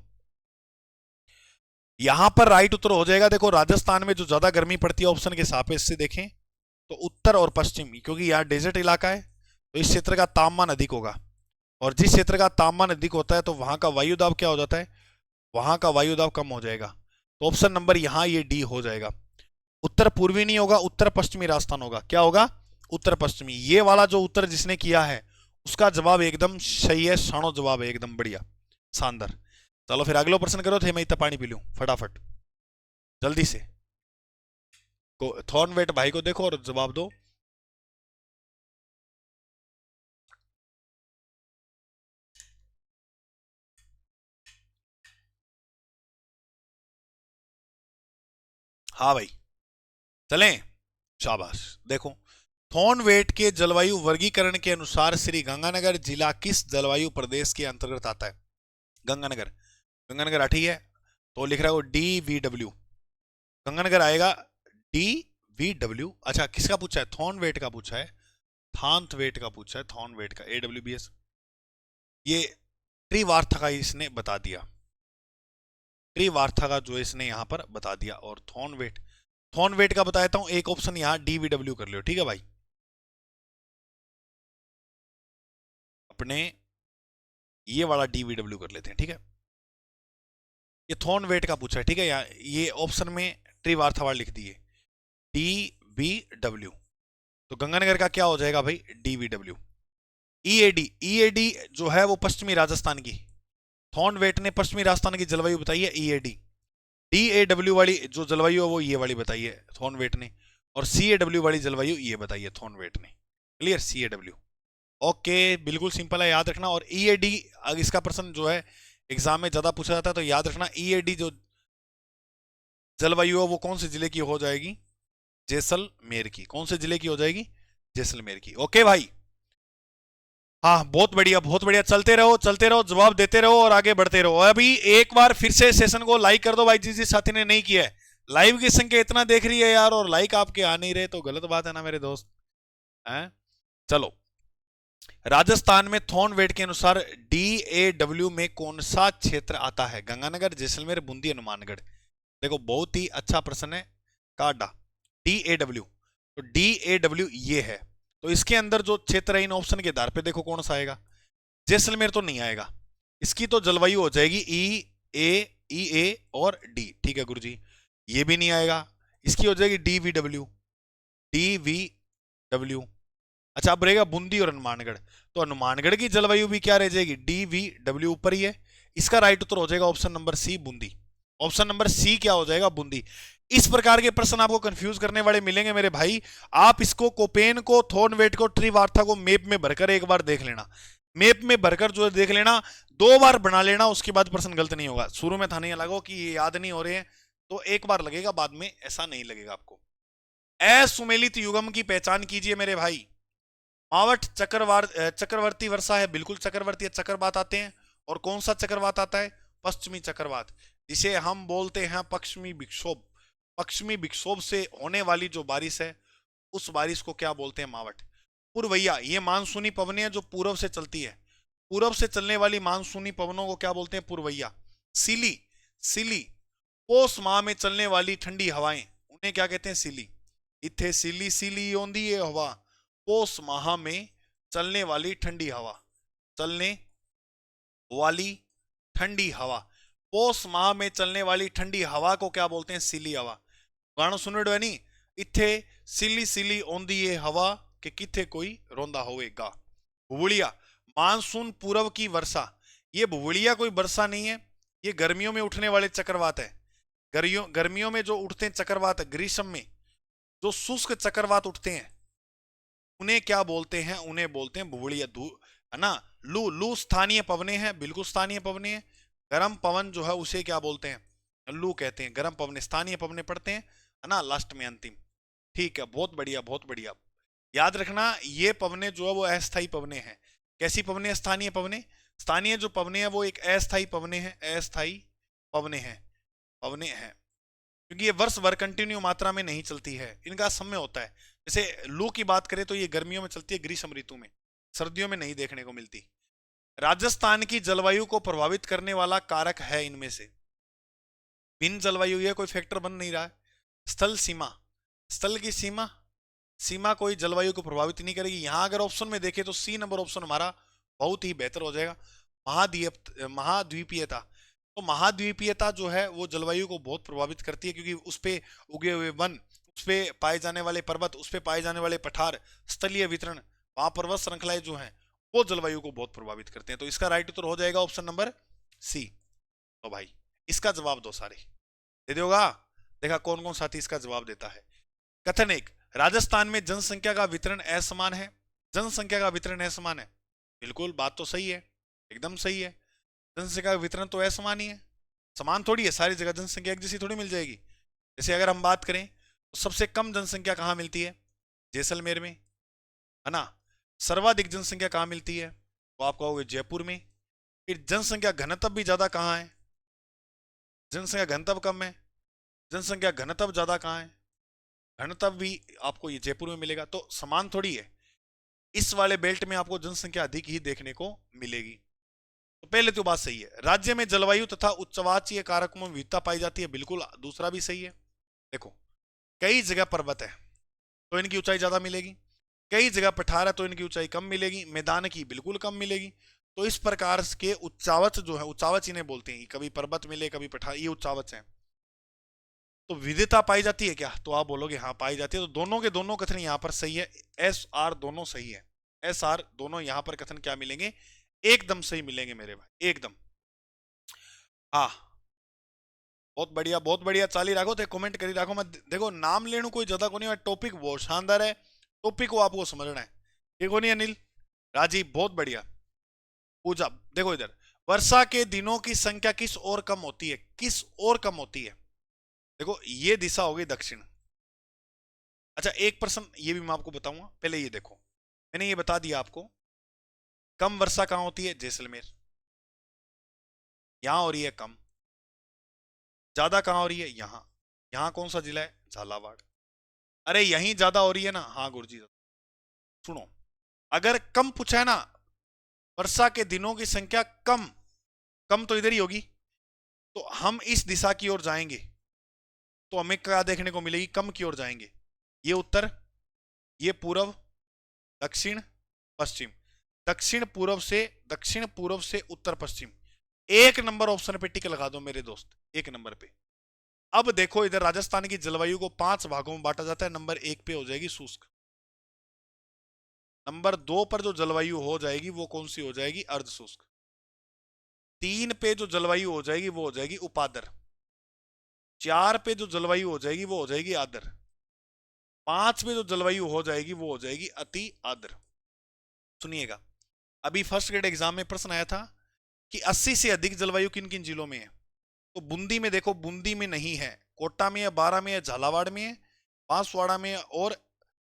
[SPEAKER 1] यहां पर राइट उत्तर हो जाएगा, देखो राजस्थान में जो ज्यादा गर्मी पड़ती है ऑप्शन के सापेक्ष से देखें तो उत्तर और पश्चिम, क्योंकि यहाँ डेजर्ट इलाका है तो इस क्षेत्र का तापमान अधिक होगा। और जिस क्षेत्र का तापमान अधिक होता है तो वहां का वायुदाब क्या हो जाता है? वहां का वायुदाब कम हो जाएगा। तो ऑप्शन नंबर यहां ये डी हो जाएगा। उत्तर पूर्वी नहीं होगा, उत्तर पश्चिमी राजस्थान होगा। क्या होगा? उत्तर पश्चिमी। ये वाला जो उत्तर जिसने किया है उसका जवाब एकदम सही है, शानो जवाब है, एकदम बढ़िया, शानदार। चलो फिर अगला प्रश्न करो थे, मैं इतना पानी पी लूं फटाफट जल्दी से। थॉर्न वेट भाई को देखो और जवाब दो। हाँ भाई चलें, शाबाश। देखो थॉर्नवेट के जलवायु वर्गीकरण के अनुसार श्री गंगानगर जिला किस जलवायु प्रदेश के अंतर्गत आता है? गंगानगर, गंगानगर आठी है तो लिख रहा है वो DVW। गंगानगर आएगा DVW। अच्छा किसका पूछा है? थॉर्नवेट का पूछा है, थांतवेट का पूछा है, थॉर्नवेट का AWBS। ये त्रिवार्था का इसने बता दिया, त्रिवार्था का जो इसने यहां पर बता दिया। और थॉर्नवेट, थॉर्नवेट का बताता हूं, एक ऑप्शन यहां DVW कर लो, ठीक है भाई। अपने ये वाला DVW कर लेते हैं, ठीक है। ये थॉर्नवेट का पूछा है, ठीक है। यहाँ ये ऑप्शन में त्रिवार्थावार लिख दिए DVW। तो गंगानगर का क्या हो जाएगा भाई? DVW। EAD जो है वो पश्चिमी राजस्थान की, थॉर्नवेट ने पश्चिमी राजस्थान की जलवायु बताई है EAD। DAW वाली जो जलवायु है वो ये वाली बताई है थॉर्नवेट ने, और CAW वाली जलवायु ये बताई है थॉर्नवेट ने। क्लियर? CAW। ओके बिल्कुल सिंपल है, याद रखना। और EAD इसका प्रश्न जो है एग्जाम में ज्यादा पूछा जाता है, तो याद रखना EAD जो जलवायु है वो कौन से जिले की हो जाएगी? जैसलमेर की। कौन से जिले की हो जाएगी? जैसलमेर की। ओके भाई, हाँ बहुत बढ़िया बहुत बढ़िया। चलते रहो, जवाब देते रहो और आगे बढ़ते रहो। अभी एक बार फिर से सेशन को लाइक कर दो भाई, जिस जिस साथी ने नहीं किया है। लाइव की संख्या इतना देख रही है यार और लाइक आपके आ नहीं रहे, तो गलत बात है ना मेरे दोस्त हैं। चलो, राजस्थान में थॉर्नवेट के अनुसार DAW में कौन सा क्षेत्र आता है? गंगानगर, जैसलमेर, बूंदी, हनुमानगढ़। देखो बहुत ही अच्छा प्रश्न है काटा। DAW, तो DAW ये है, तो इसके अंदर जो क्षेत्र है इन ऑप्शन के आधार पे देखो कौन सा आएगा। जैसलमेर तो नहीं आएगा, इसकी तो जलवायु हो जाएगी EA और D, ठीक है गुरुजी। ये भी नहीं आएगा, इसकी हो जाएगी DVW। अच्छा अब रहेगा बूंदी और हनुमानगढ़, तो हनुमानगढ़ की जलवायु भी क्या रह जाएगी? DVW ऊपर ही है। इसका राइट उत्तर हो जाएगा option number C, Bundi. Option number C क्या हो जाएगा? बूंदी। इस प्रकार के प्रश्न आपको कंफ्यूज करने वाले मिलेंगे मेरे भाई। आप इसको कोपेन को, थॉर्नवेट को, त्रिवार्था को मैप में भरकर एक बार देख लेना, मैप में भरकर जो है देख लेना, 2 बार बना लेना, उसके बाद प्रश्न गलत नहीं होगा। शुरू में था नहीं लगा कि ये याद नहीं हो रहे हैं, तो एक बार लगेगा, बाद में ऐसा नहीं लगेगा आपको। असुमेलित युगम की पहचान कीजिए मेरे भाई। मावट चक्रवर्ती वर्षा है, बिल्कुल चक्रवर्ती है, चक्रवात आते हैं। और कौन सा चक्रवात आता है? पश्चिमी चक्रवात, जिसे हम बोलते हैं पश्चिमी विक्षोभ। पश्चिमी विक्षोभ से होने वाली जो बारिश है उस बारिश को क्या बोलते हैं? मावट। पुरवैया, ये मानसूनी पवनें हैं जो पूर्व से चलती है, पूर्व से चलने वाली मानसूनी पवनों को क्या बोलते हैं? पुरवैया। सीली, सीली पोष माह में चलने वाली ठंडी हवाएं, उन्हें क्या कहते हैं? सीली। इथे सीली सीली ओंदी है हवा, पोष माह में चलने वाली ठंडी हवा, चलने वाली ठंडी हवा, पोष माह में चलने वाली ठंडी हवा को क्या बोलते हैं? सीली हवा। गाना सुन रहे हो नहीं? इथे सीली सीली ओंदी है हवा के किथे कोई रोंदा होएगा। भुवड़िया, मानसून पूर्व की वर्षा। ये भुवड़िया कोई वर्षा नहीं है, ये गर्मियों में उठने वाले चक्रवात है। गर्मियों में जो उठते हैं चक्रवात, ग्रीष्म में जो शुष्क चक्रवात उठते हैं उन्हें क्या बोलते हैं? उन्हें बोलते हैं भुवड़िया धू, है ना। लू, लू स्थानीय पवने हैं, बिल्कुल स्थानीय पवने हैं। गर्म पवन जो है उसे क्या बोलते हैं? लू कहते हैं। गर्म पवने, स्थानीय पवने पढ़ते हैं, है ना, लास्ट में अंतिम। ठीक है, बहुत बढ़िया बहुत बढ़िया। याद रखना ये पवने जो है वो अस्थायी पवने हैं। कैसी पवने? स्थानीय पवने। स्थानीय जो पवने हैं वो एक अस्थायी पवने हैं, अस्थायी पवने हैं, पवने हैं, क्योंकि ये वर्ष भर कंटिन्यू मात्रा में नहीं चलती है, इनका समय होता है। जैसे लू की बात करें तो ये गर्मियों में चलती है, ग्रीष्म ऋतु में, सर्दियों में नहीं देखने को मिलती। राजस्थान की जलवायु को प्रभावित करने वाला कारक है इनमें से, भिन्न जलवायु, ये कोई फैक्टर बन नहीं रहा है। स्थल सीमा, स्थल की सीमा, सीमा कोई जलवायु को प्रभावित नहीं करेगी। यहां अगर ऑप्शन में देखें तो सी नंबर ऑप्शन हमारा बहुत ही बेहतर हो जाएगा। महाद्वीपीयता, तो महाद्वीपीयता जो है वो जलवायु को बहुत प्रभावित करती है, क्योंकि उस पे उगे हुए वन, उस पे पाए जाने वाले पर्वत, उस पे पाए जाने वाले पठार, स्थलीय वितरण, वहां पर्वत श्रृंखलाएं जो हैं वो जलवायु को बहुत प्रभावित करते हैं। तो इसका राइट उत्तर हो जाएगा ऑप्शन नंबर सी। तो भाई इसका जवाब दो, सारे दे दोगा? देखा कौन कौन साथी इसका जवाब देता है। कथन एक, राजस्थान में जनसंख्या का वितरण असमान है। जनसंख्या का वितरण असमान है, बिल्कुल बात तो सही है, एकदम सही है। जनसंख्या का वितरण तो असमान ही है, समान थोड़ी है सारी जगह, जनसंख्या एक जैसी थोड़ी मिल जाएगी। जैसे अगर हम बात करें तो सबसे कम जनसंख्या कहाँ मिलती है? जैसलमेर में, है ना। सर्वाधिक जनसंख्या कहाँ मिलती है? वो आप कहोगे जयपुर में। फिर जनसंख्या घनत्व भी ज्यादा कहाँ है? जनसंख्या घनत्व कम है। जनसंख्या घनत्व ज्यादा कहाँ है? घनत्व भी आपको ये जयपुर में मिलेगा। तो समान थोड़ी है, इस वाले बेल्ट में आपको जनसंख्या अधिक ही देखने को मिलेगी। तो पहले तो बात सही है। राज्य में जलवायु तथा उच्चवाचीय कारकों में विविधता पाई जाती है, बिल्कुल दूसरा भी सही है। देखो कई जगह पर्वत है तो इनकी ऊंचाई ज्यादा मिलेगी, कई जगह पठार है तो इनकी ऊंचाई कम मिलेगी, मैदान की बिल्कुल कम मिलेगी। तो इस प्रकार के उच्चावच जो है, उच्चावच इन्हें बोलते हैं, कभी पर्वत मिले कभी पठार, ये उच्चावच है। तो विविधता पाई जाती है क्या? तो आप बोलोगे हाँ पाई जाती है। तो दोनों के दोनों कथन यहाँ पर सही है, एस आर दोनों सही है। एस आर दोनों यहाँ पर कथन क्या मिलेंगे? एकदम सही मिलेंगे मेरे भाई, एकदम। हाँ बहुत बढ़िया बहुत बढ़िया, चाली राखो थे, कमेंट करी राखो। मैं देखो नाम लेने कोई ज्यादा को नहीं, टॉपिक बहुत शानदार है, टॉपिक को आपको समझना है। ठीक हो नहीं अनिल? राजीव बहुत बढ़िया। पूजा देखो इधर, वर्षा के दिनों की संख्या किस ओर कम होती है? किस ओर कम होती है? देखो ये दिशा हो गई दक्षिण। अच्छा एक प्रश्न ये भी मैं आपको बताऊंगा, पहले ये देखो, मैंने ये बता दिया आपको, कम वर्षा कहां होती है? जैसलमेर, यहां हो रही है कम। ज्यादा कहां हो रही है? यहां। यहां कौन सा जिला है? झालावाड़। अरे यहीं ज्यादा हो रही है ना? हाँ गुरुजी। सुनो, अगर कम पूछा है ना, वर्षा के दिनों की संख्या कम, कम तो इधर ही होगी, तो हम इस दिशा की ओर जाएंगे तो हमें क्या देखने को मिलेगी? कम की ओर जाएंगे। ये उत्तर, ये पूर्व, दक्षिण, पश्चिम, दक्षिण पूर्व से उत्तर पश्चिम। एक नंबर ऑप्शन पे टिक लगा दो मेरे दोस्त, एक नंबर पे। अब देखो इधर राजस्थान की जलवायु को 5 भागों में बांटा जाता है। नंबर 1 पे हो जाएगी शुष्क, नंबर 2 पर जो जलवायु हो जाएगी वो कौन सी हो जाएगी? अर्ध शुष्क। 3 पे जो जलवायु हो जाएगी वो हो जाएगी उपादर। 4 पे जो जलवायु हो जाएगी वो हो जाएगी आदर। 5 पे जो जलवायु हो जाएगी वो हो जाएगी अति आदर। सुनिएगा, अभी फर्स्ट ग्रेड एग्जाम में प्रश्न आया था कि 80 से अधिक जलवायु किन किन जिलों में है? तो बूंदी में देखो, बूंदी में नहीं है, कोटा में है, बारा में है, झालावाड़ में है, बांसवाड़ा में है, और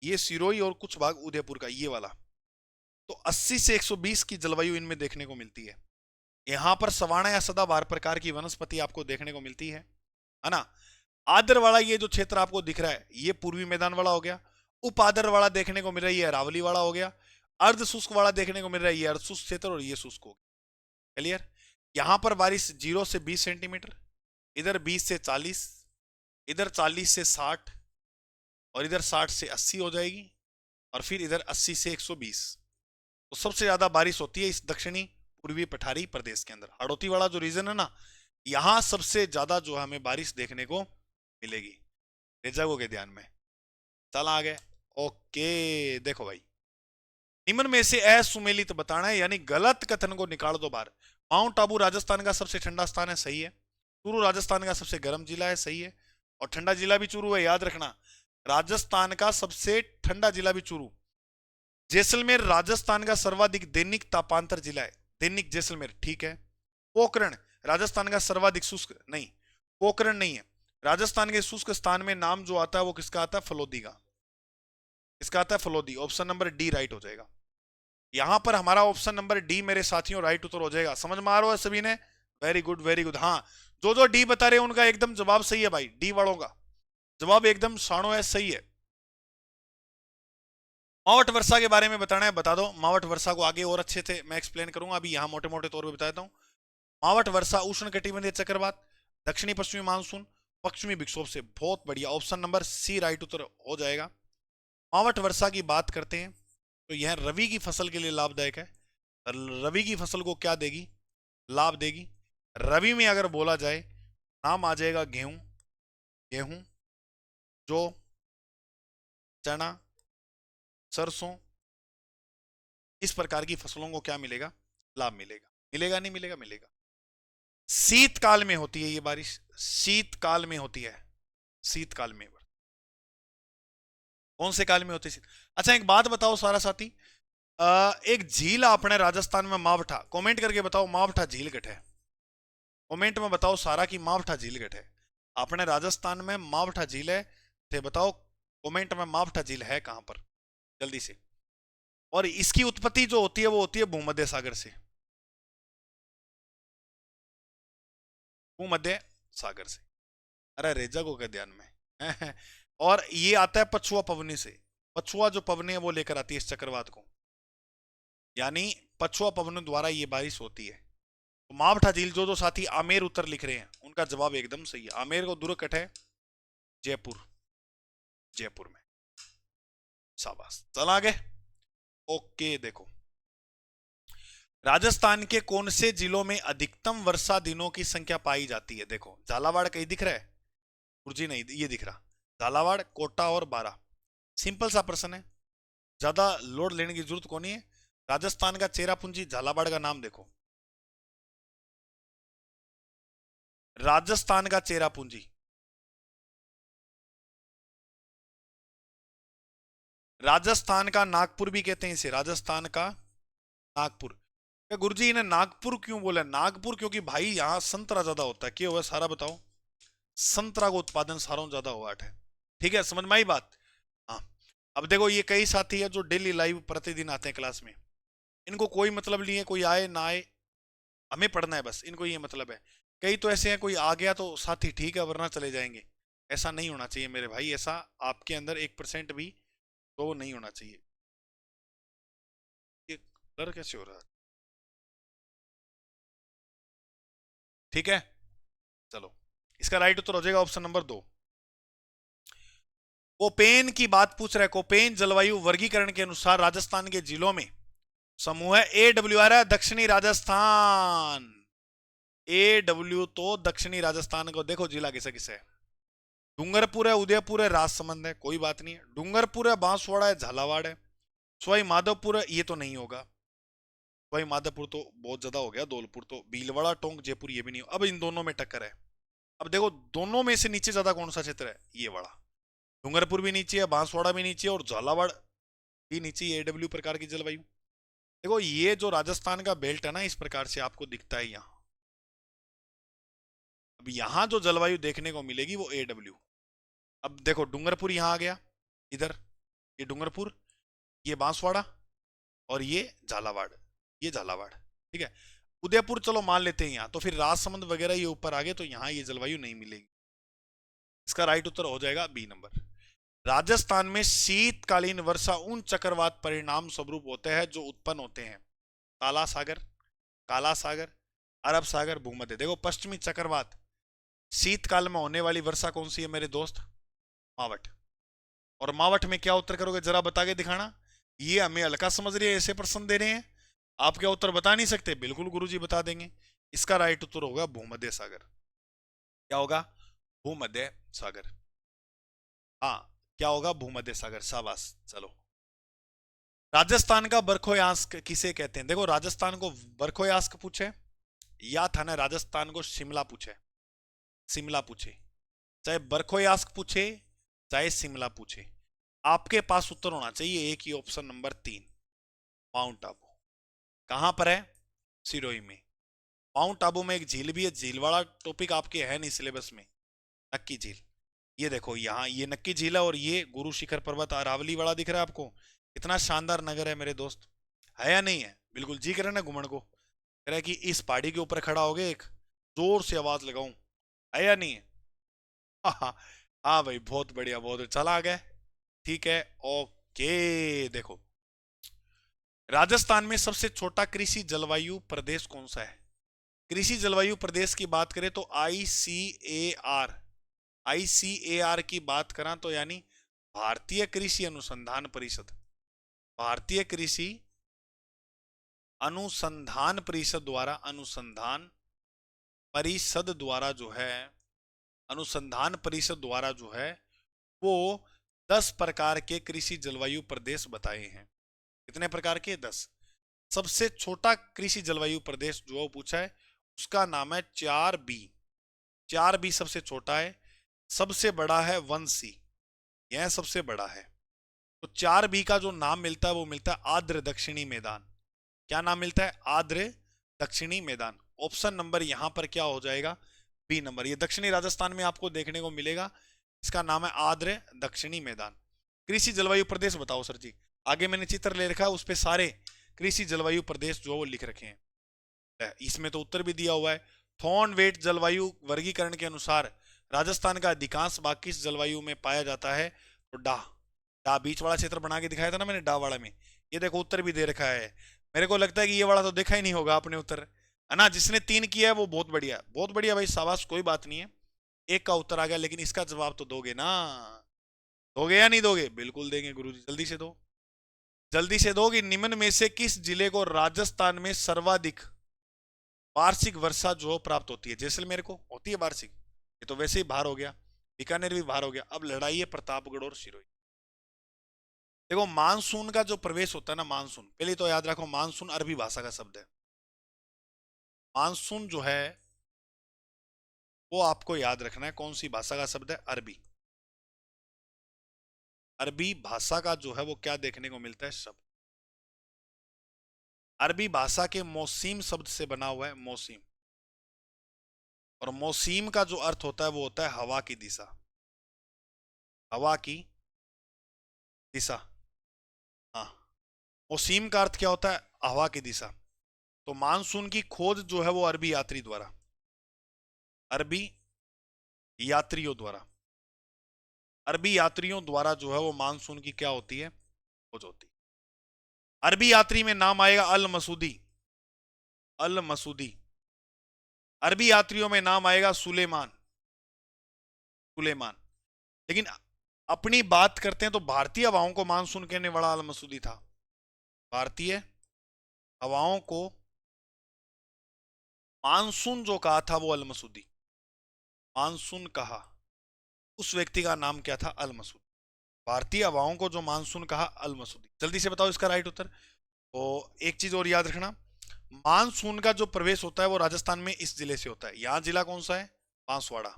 [SPEAKER 1] ये सिरोही और कुछ भाग उदयपुर का, ये वाला। तो 80 से 120 की जलवायु इनमें देखने को मिलती है। यहां पर सवाना या सदाबहार प्रकार की वनस्पति आपको देखने को मिलती है ना। आदर वाला ये जो क्षेत्र आपको दिख रहा है ये पूर्वी मैदान वाला हो गया। उपादर वाला देखने को मिल रहा है ये अरावली वाला हो गया। अर्ध शुष्क वाला देखने को मिल रहा है ये अर्ध शुष्क क्षेत्र, और ये शुष्क हो गया। क्लियर? यहां पर बारिश 0 से 20 सेंटीमीटर, इधर 20 से 40, इधर 40 से 60, और इधर 60 से 80 हो जाएगी, और फिर इधर 80 से 120। तो सबसे ज्यादा बारिश होती है इस दक्षिणी पूर्वी पठारी प्रदेश के अंदर, हाड़ौती वाला जो रीजन है ना, यहां सबसे ज्यादा जो हमें बारिश देखने को मिलेगी। ले जाओगे ध्यान में, चला आ गए। ओके देखो भाई, निम्न में से असुमेलित बताना है, यानी गलत कथन को निकाल दो बाहर। माउंट आबू राजस्थान का सबसे ठंडा स्थान है, सही है। चूरू राजस्थान का सबसे गर्म जिला है, सही है। और ठंडा जिला भी चूरू है, याद रखना, राजस्थान का सबसे ठंडा जिला भी चूरू। जैसलमेर राजस्थान का सर्वाधिक दैनिक तापांतर जिला है, दैनिक जैसलमेर, ठीक है। पोखरण राजस्थान का सर्वाधिक शुष्क, नहीं पोखरण नहीं है। राजस्थान के शुष्क स्थान में नाम जो आता है वो किसका आता है? फलोदी का। इसका आता है Phalodi. Option number D right हो जाएगा। यहां पर हमारा ऑप्शन नंबर डी मेरे साथियों राइट उत्तर हो जाएगा। समझ में आ रहा है सभी ने? Very good very good. हाँ, जो जो डी बता रहे हैं उनका एकदम जवाब सही है भाई, डी वालों का जवाब एकदम शानो है, सही है। मावठ वर्षा के बारे में बताना है, बता दो। मावठ वर्षा को आगे और अच्छे से मैं एक्सप्लेन करूंगा, अभी यहां मोटे मोटे तौर पे बता देता हूं। मावठ वर्षा उष्ण कटिबंधीय चक्रवात, दक्षिणी पश्चिमी मानसून, पश्चिमी विक्षोभ से। बहुत बढ़िया, ऑप्शन नंबर सी राइट उत्तर हो जाएगा। मावठ वर्षा की बात करते हैं तो यह रवि की फसल के लिए लाभदायक है। रवि की फसल को क्या देगी? लाभ देगी। रवि में अगर बोला जाए नाम आ जाएगा गेहूं, गेहूं, जौ, चना, सरसों। इस प्रकार की फसलों को क्या मिलेगा? लाभ मिलेगा। मिलेगा नहीं मिलेगा? मिलेगा। शीतकाल में होती है ये बारिश, शीतकाल में होती है। शीतकाल में, कौन से काल में होती है? अच्छा एक बात बताओ सारा साथी, एक झील अपने राजस्थान में मावठा, कमेंट करके बताओ मावठा झील गट है। कमेंट में बताओ सारा की मावठा झील गट है। अपने राजस्थान में मावठा झील है तो बताओ कमेंट में मावठा झील है कहां पर, जल्दी से। और इसकी उत्पत्ति जो होती है वो होती है भूमध्य सागर से, भूमध्य सागर से। अरे रेजा को क्या ध्यान में और ये आता है पछुआ पवनी से। पछुआ जो पवनी है वो लेकर आती है इस चक्रवात को, यानी पछुआ पवनों द्वारा ये बारिश होती है। तो मावठा झील, जो साथी आमेर उत्तर लिख रहे हैं उनका जवाब एकदम सही है। आमेर को दूर कट है जयपुर, जयपुर में। शाबाश, चल आगे। ओके, देखो राजस्थान के कौन से जिलों में अधिकतम वर्षा दिनों की संख्या पाई जाती है? देखो झालावाड़ कहीं दिख रहा है? गुरुजी नहीं, ये दिख रहा। झालावाड़, कोटा और बारा। सिंपल सा प्रश्न है, ज्यादा लोड लेने की जरूरत कौन है। राजस्थान का चेरापूंजी, झालावाड़ का नाम देखो, राजस्थान का चेरापूंजी। राजस्थान का नागपुर भी कहते हैं इसे, राजस्थान का नागपुर। गुरुजी इन्हें नागपुर क्यों बोला? नागपुर क्योंकि भाई यहां संतरा ज्यादा होता है। क्या हुआ सारा बताओ? संतरा का उत्पादन सारों ज्यादा हुआ है। ठीक है, समझ में आई बात? हाँ। अब देखो ये कई साथी है जो डेली लाइव प्रतिदिन आते हैं क्लास में, इनको कोई मतलब नहीं है कोई आए ना आए, हमें पढ़ना है बस, इनको ये मतलब है। कई तो ऐसे हैं कोई आ गया तो साथी ठीक है वरना चले जाएंगे। ऐसा नहीं होना चाहिए मेरे भाई, ऐसा आपके अंदर 1% भी तो नहीं होना चाहिए। ये डर कैसे हो रहा है? ठीक है, चलो इसका राइट उत्तर हो जाएगा ऑप्शन नंबर 2। कोपेन की बात पूछ रहा है। कोपेन जलवायु वर्गीकरण के अनुसार राजस्थान के जिलों में समूह है ए डब्ल्यू आ रहा है दक्षिणी राजस्थान। ए डब्ल्यू तो दक्षिणी राजस्थान को देखो जिला किसे किसे है। डूंगरपुर है, उदयपुर है, राजसमंद है, कोई बात नहीं है। डूंगरपुर है, बांसवाड़ा है, झालावाड़ है, सवाई माधोपुर है, ये तो नहीं होगा। सवाई माधोपुर तो बहुत ज्यादा हो गया। धौलपुर तो, भीलवाड़ा, टोंक, जयपुर ये भी नहीं हो। अब इन दोनों में टक्कर है। अब देखो दोनों में से नीचे ज्यादा कौन सा क्षेत्र है? ये वाला। डूंगरपुर भी नीचे है, बांसवाड़ा भी नीचे है और झालावाड़ भी नीचे। एडब्ल्यू प्रकार की जलवायु। देखो ये जो राजस्थान का बेल्ट है ना, इस प्रकार से आपको दिखता है यहाँ। अब यहां जो जलवायु देखने को मिलेगी वो एडब्ल्यू। अब देखो डूंगरपुर यहां आ गया, इधर ये डूंगरपुर, ये बांसवाड़ा और ये झालावाड़, ये झालावाड़। ठीक है, उदयपुर चलो मान लेते हैं यहाँ, तो फिर राजसमंद वगैरह ये ऊपर आ गए तो यहाँ ये जलवायु नहीं मिलेगी। इसका राइट उत्तर हो जाएगा बी नंबर। राजस्थान में शीतकालीन वर्षा उन चक्रवात परिणाम स्वरूप होते हैं जो उत्पन्न होते हैं काला सागर, काला सागर, अरब सागर, भूमध्य। देखो पश्चिमी चक्रवात, शीतकाल में होने वाली वर्षा कौन सी है मेरे दोस्त? मावठ। और मावठ में क्या उत्तर करोगे जरा बता के दिखाना। ये हमें हल्का समझ रही है, ऐसे प्रश्न दे रहे हैं, आप क्या उत्तर बता नहीं सकते? बिल्कुल गुरुजी बता देंगे। इसका राइट उत्तर होगा भूमध्य सागर। क्या होगा? भूमध्य सागर। हाँ, क्या होगा? भूमध्य सागर। शाबाश, चलो। राजस्थान का बरखोयास्क किसे कहते हैं? देखो राजस्थान को बरखोयास्क पूछे या था ना राजस्थान को शिमला पूछे, शिमला पूछे, चाहे बरखोयास्क पूछे चाहे शिमला पूछे, आपके पास उत्तर होना चाहिए एक ही, ऑप्शन नंबर 3। माउंट आबू कहां पर है? सिरोही में। माउंट आबू में एक झील भी है, झील वाला टॉपिक आपके है नहीं सिलेबस में। नक्की झील, ये देखो यहाँ ये नक्की झील है और ये गुरु शिखर पर्वत अरावली वाला दिख रहा है आपको। कितना शानदार नगर है मेरे दोस्त, है या नहीं है? बिल्कुल जी कर रहे ना घुमन को, कह रहा है कि इस पहाड़ी के ऊपर खड़ा हो गए, एक जोर से आवाज लगाऊं, है या नहीं है? हाँ हाँ हाँ भाई, बहुत बढ़िया, बहुत चला आ गए। ठीक है, ओके। देखो, राजस्थान में सबसे छोटा कृषि जलवायु प्रदेश कौन सा है? कृषि जलवायु प्रदेश की बात करें तो आईसीएआर, आईसीएआर की बात करा तो यानी भारतीय कृषि अनुसंधान परिषद, भारतीय कृषि अनुसंधान परिषद द्वारा, अनुसंधान परिषद द्वारा जो है, अनुसंधान परिषद द्वारा जो है वो 10 प्रकार के कृषि जलवायु प्रदेश बताए हैं। कितने प्रकार के? 10। सबसे छोटा कृषि जलवायु प्रदेश जो पूछा है उसका नाम है 4B। 4B सबसे छोटा है, सबसे बड़ा है 1C, यह सबसे बड़ा है। तो 4B का जो नाम मिलता है वो मिलता है आर्द्र दक्षिणी मैदान। क्या नाम मिलता है? आर्द्र दक्षिणी मैदान। ऑप्शन नंबर यहां पर क्या हो जाएगा? B number. ये दक्षिणी राजस्थान में आपको देखने को मिलेगा, इसका नाम है आर्द्र दक्षिणी मैदान। कृषि जलवायु प्रदेश बताओ सर जी। आगे मैंने चित्र ले रखा है, उस पे सारे कृषि जलवायु प्रदेश जो वो लिख रखे हैं। इसमें तो उत्तर भी दिया हुआ है। थॉर्नवेट जलवायु वर्गीकरण के अनुसार राजस्थान का अधिकांश भाग किस जलवायु में पाया जाता है? तो डा, डा बीच वाला क्षेत्र बना के दिखाया था ना मैंने, डा वाला में। ये देखो उत्तर भी दे रखा है। मेरे को लगता है कि ये वाला तो देखा ही नहीं होगा आपने उत्तर, है ना? जिसने 3 किया है वो बहुत बढ़िया, बहुत बढ़िया भाई, शाबाश, कोई बात नहीं है। एक का उत्तर आ गया, लेकिन इसका जवाब तो दोगे ना? दोगे या नहीं दोगे? बिल्कुल देंगे गुरुजी, जल्दी से दो, जल्दी से दो कि निम्न में से किस जिले को राजस्थान में सर्वाधिक वार्षिक वर्षा जो प्राप्त होती है? जैसलमेर को होती है वार्षिक, ये तो वैसे ही बाहर हो गया, बीकानेर भी बाहर हो गया। अब लड़ाई है प्रतापगढ़ और सिरोही। देखो मानसून का जो प्रवेश होता है ना, मानसून, पहले तो याद रखो मानसून अरबी भाषा का शब्द है। मानसून जो है वो आपको याद रखना है कौन सी भाषा का शब्द है? अरबी। अरबी भाषा का जो है वो क्या देखने को मिलता है? शब्द अरबी भाषा के मौसीम शब्द से बना हुआ है, मौसीम। और मौसीम का जो अर्थ होता है वो होता है हवा की दिशा, हवा की दिशा। हाँ, मौसीम का अर्थ क्या होता है? हवा की दिशा। तो मानसून की खोज जो है वो अरबी यात्री द्वारा, अरबी यात्रियों द्वारा, अरबी यात्रियों द्वारा जो है वो मानसून की क्या होती है? खोज होती है। अरबी यात्री में नाम आएगा अल मसूदी, अल मसूदी। अरबी यात्रियों में नाम आएगा सुलेमान, सुलेमान। लेकिन अपनी बात करते हैं तो भारतीय हवाओं को मानसून कहने वाला अल मसूदी था। भारतीय हवाओं को मानसून जो कहा था वो अल मसूदी, मानसून कहा उस व्यक्ति का नाम क्या था? अल मसूदी। भारतीय हवाओं को जो मानसून कहा, अल मसूदी। जल्दी से बताओ इसका राइट उत्तर। तो एक चीज और याद रखना, मानसून का जो प्रवेश होता है वो राजस्थान में इस जिले से होता है। यहां जिला कौन सा है? बांसवाड़ा।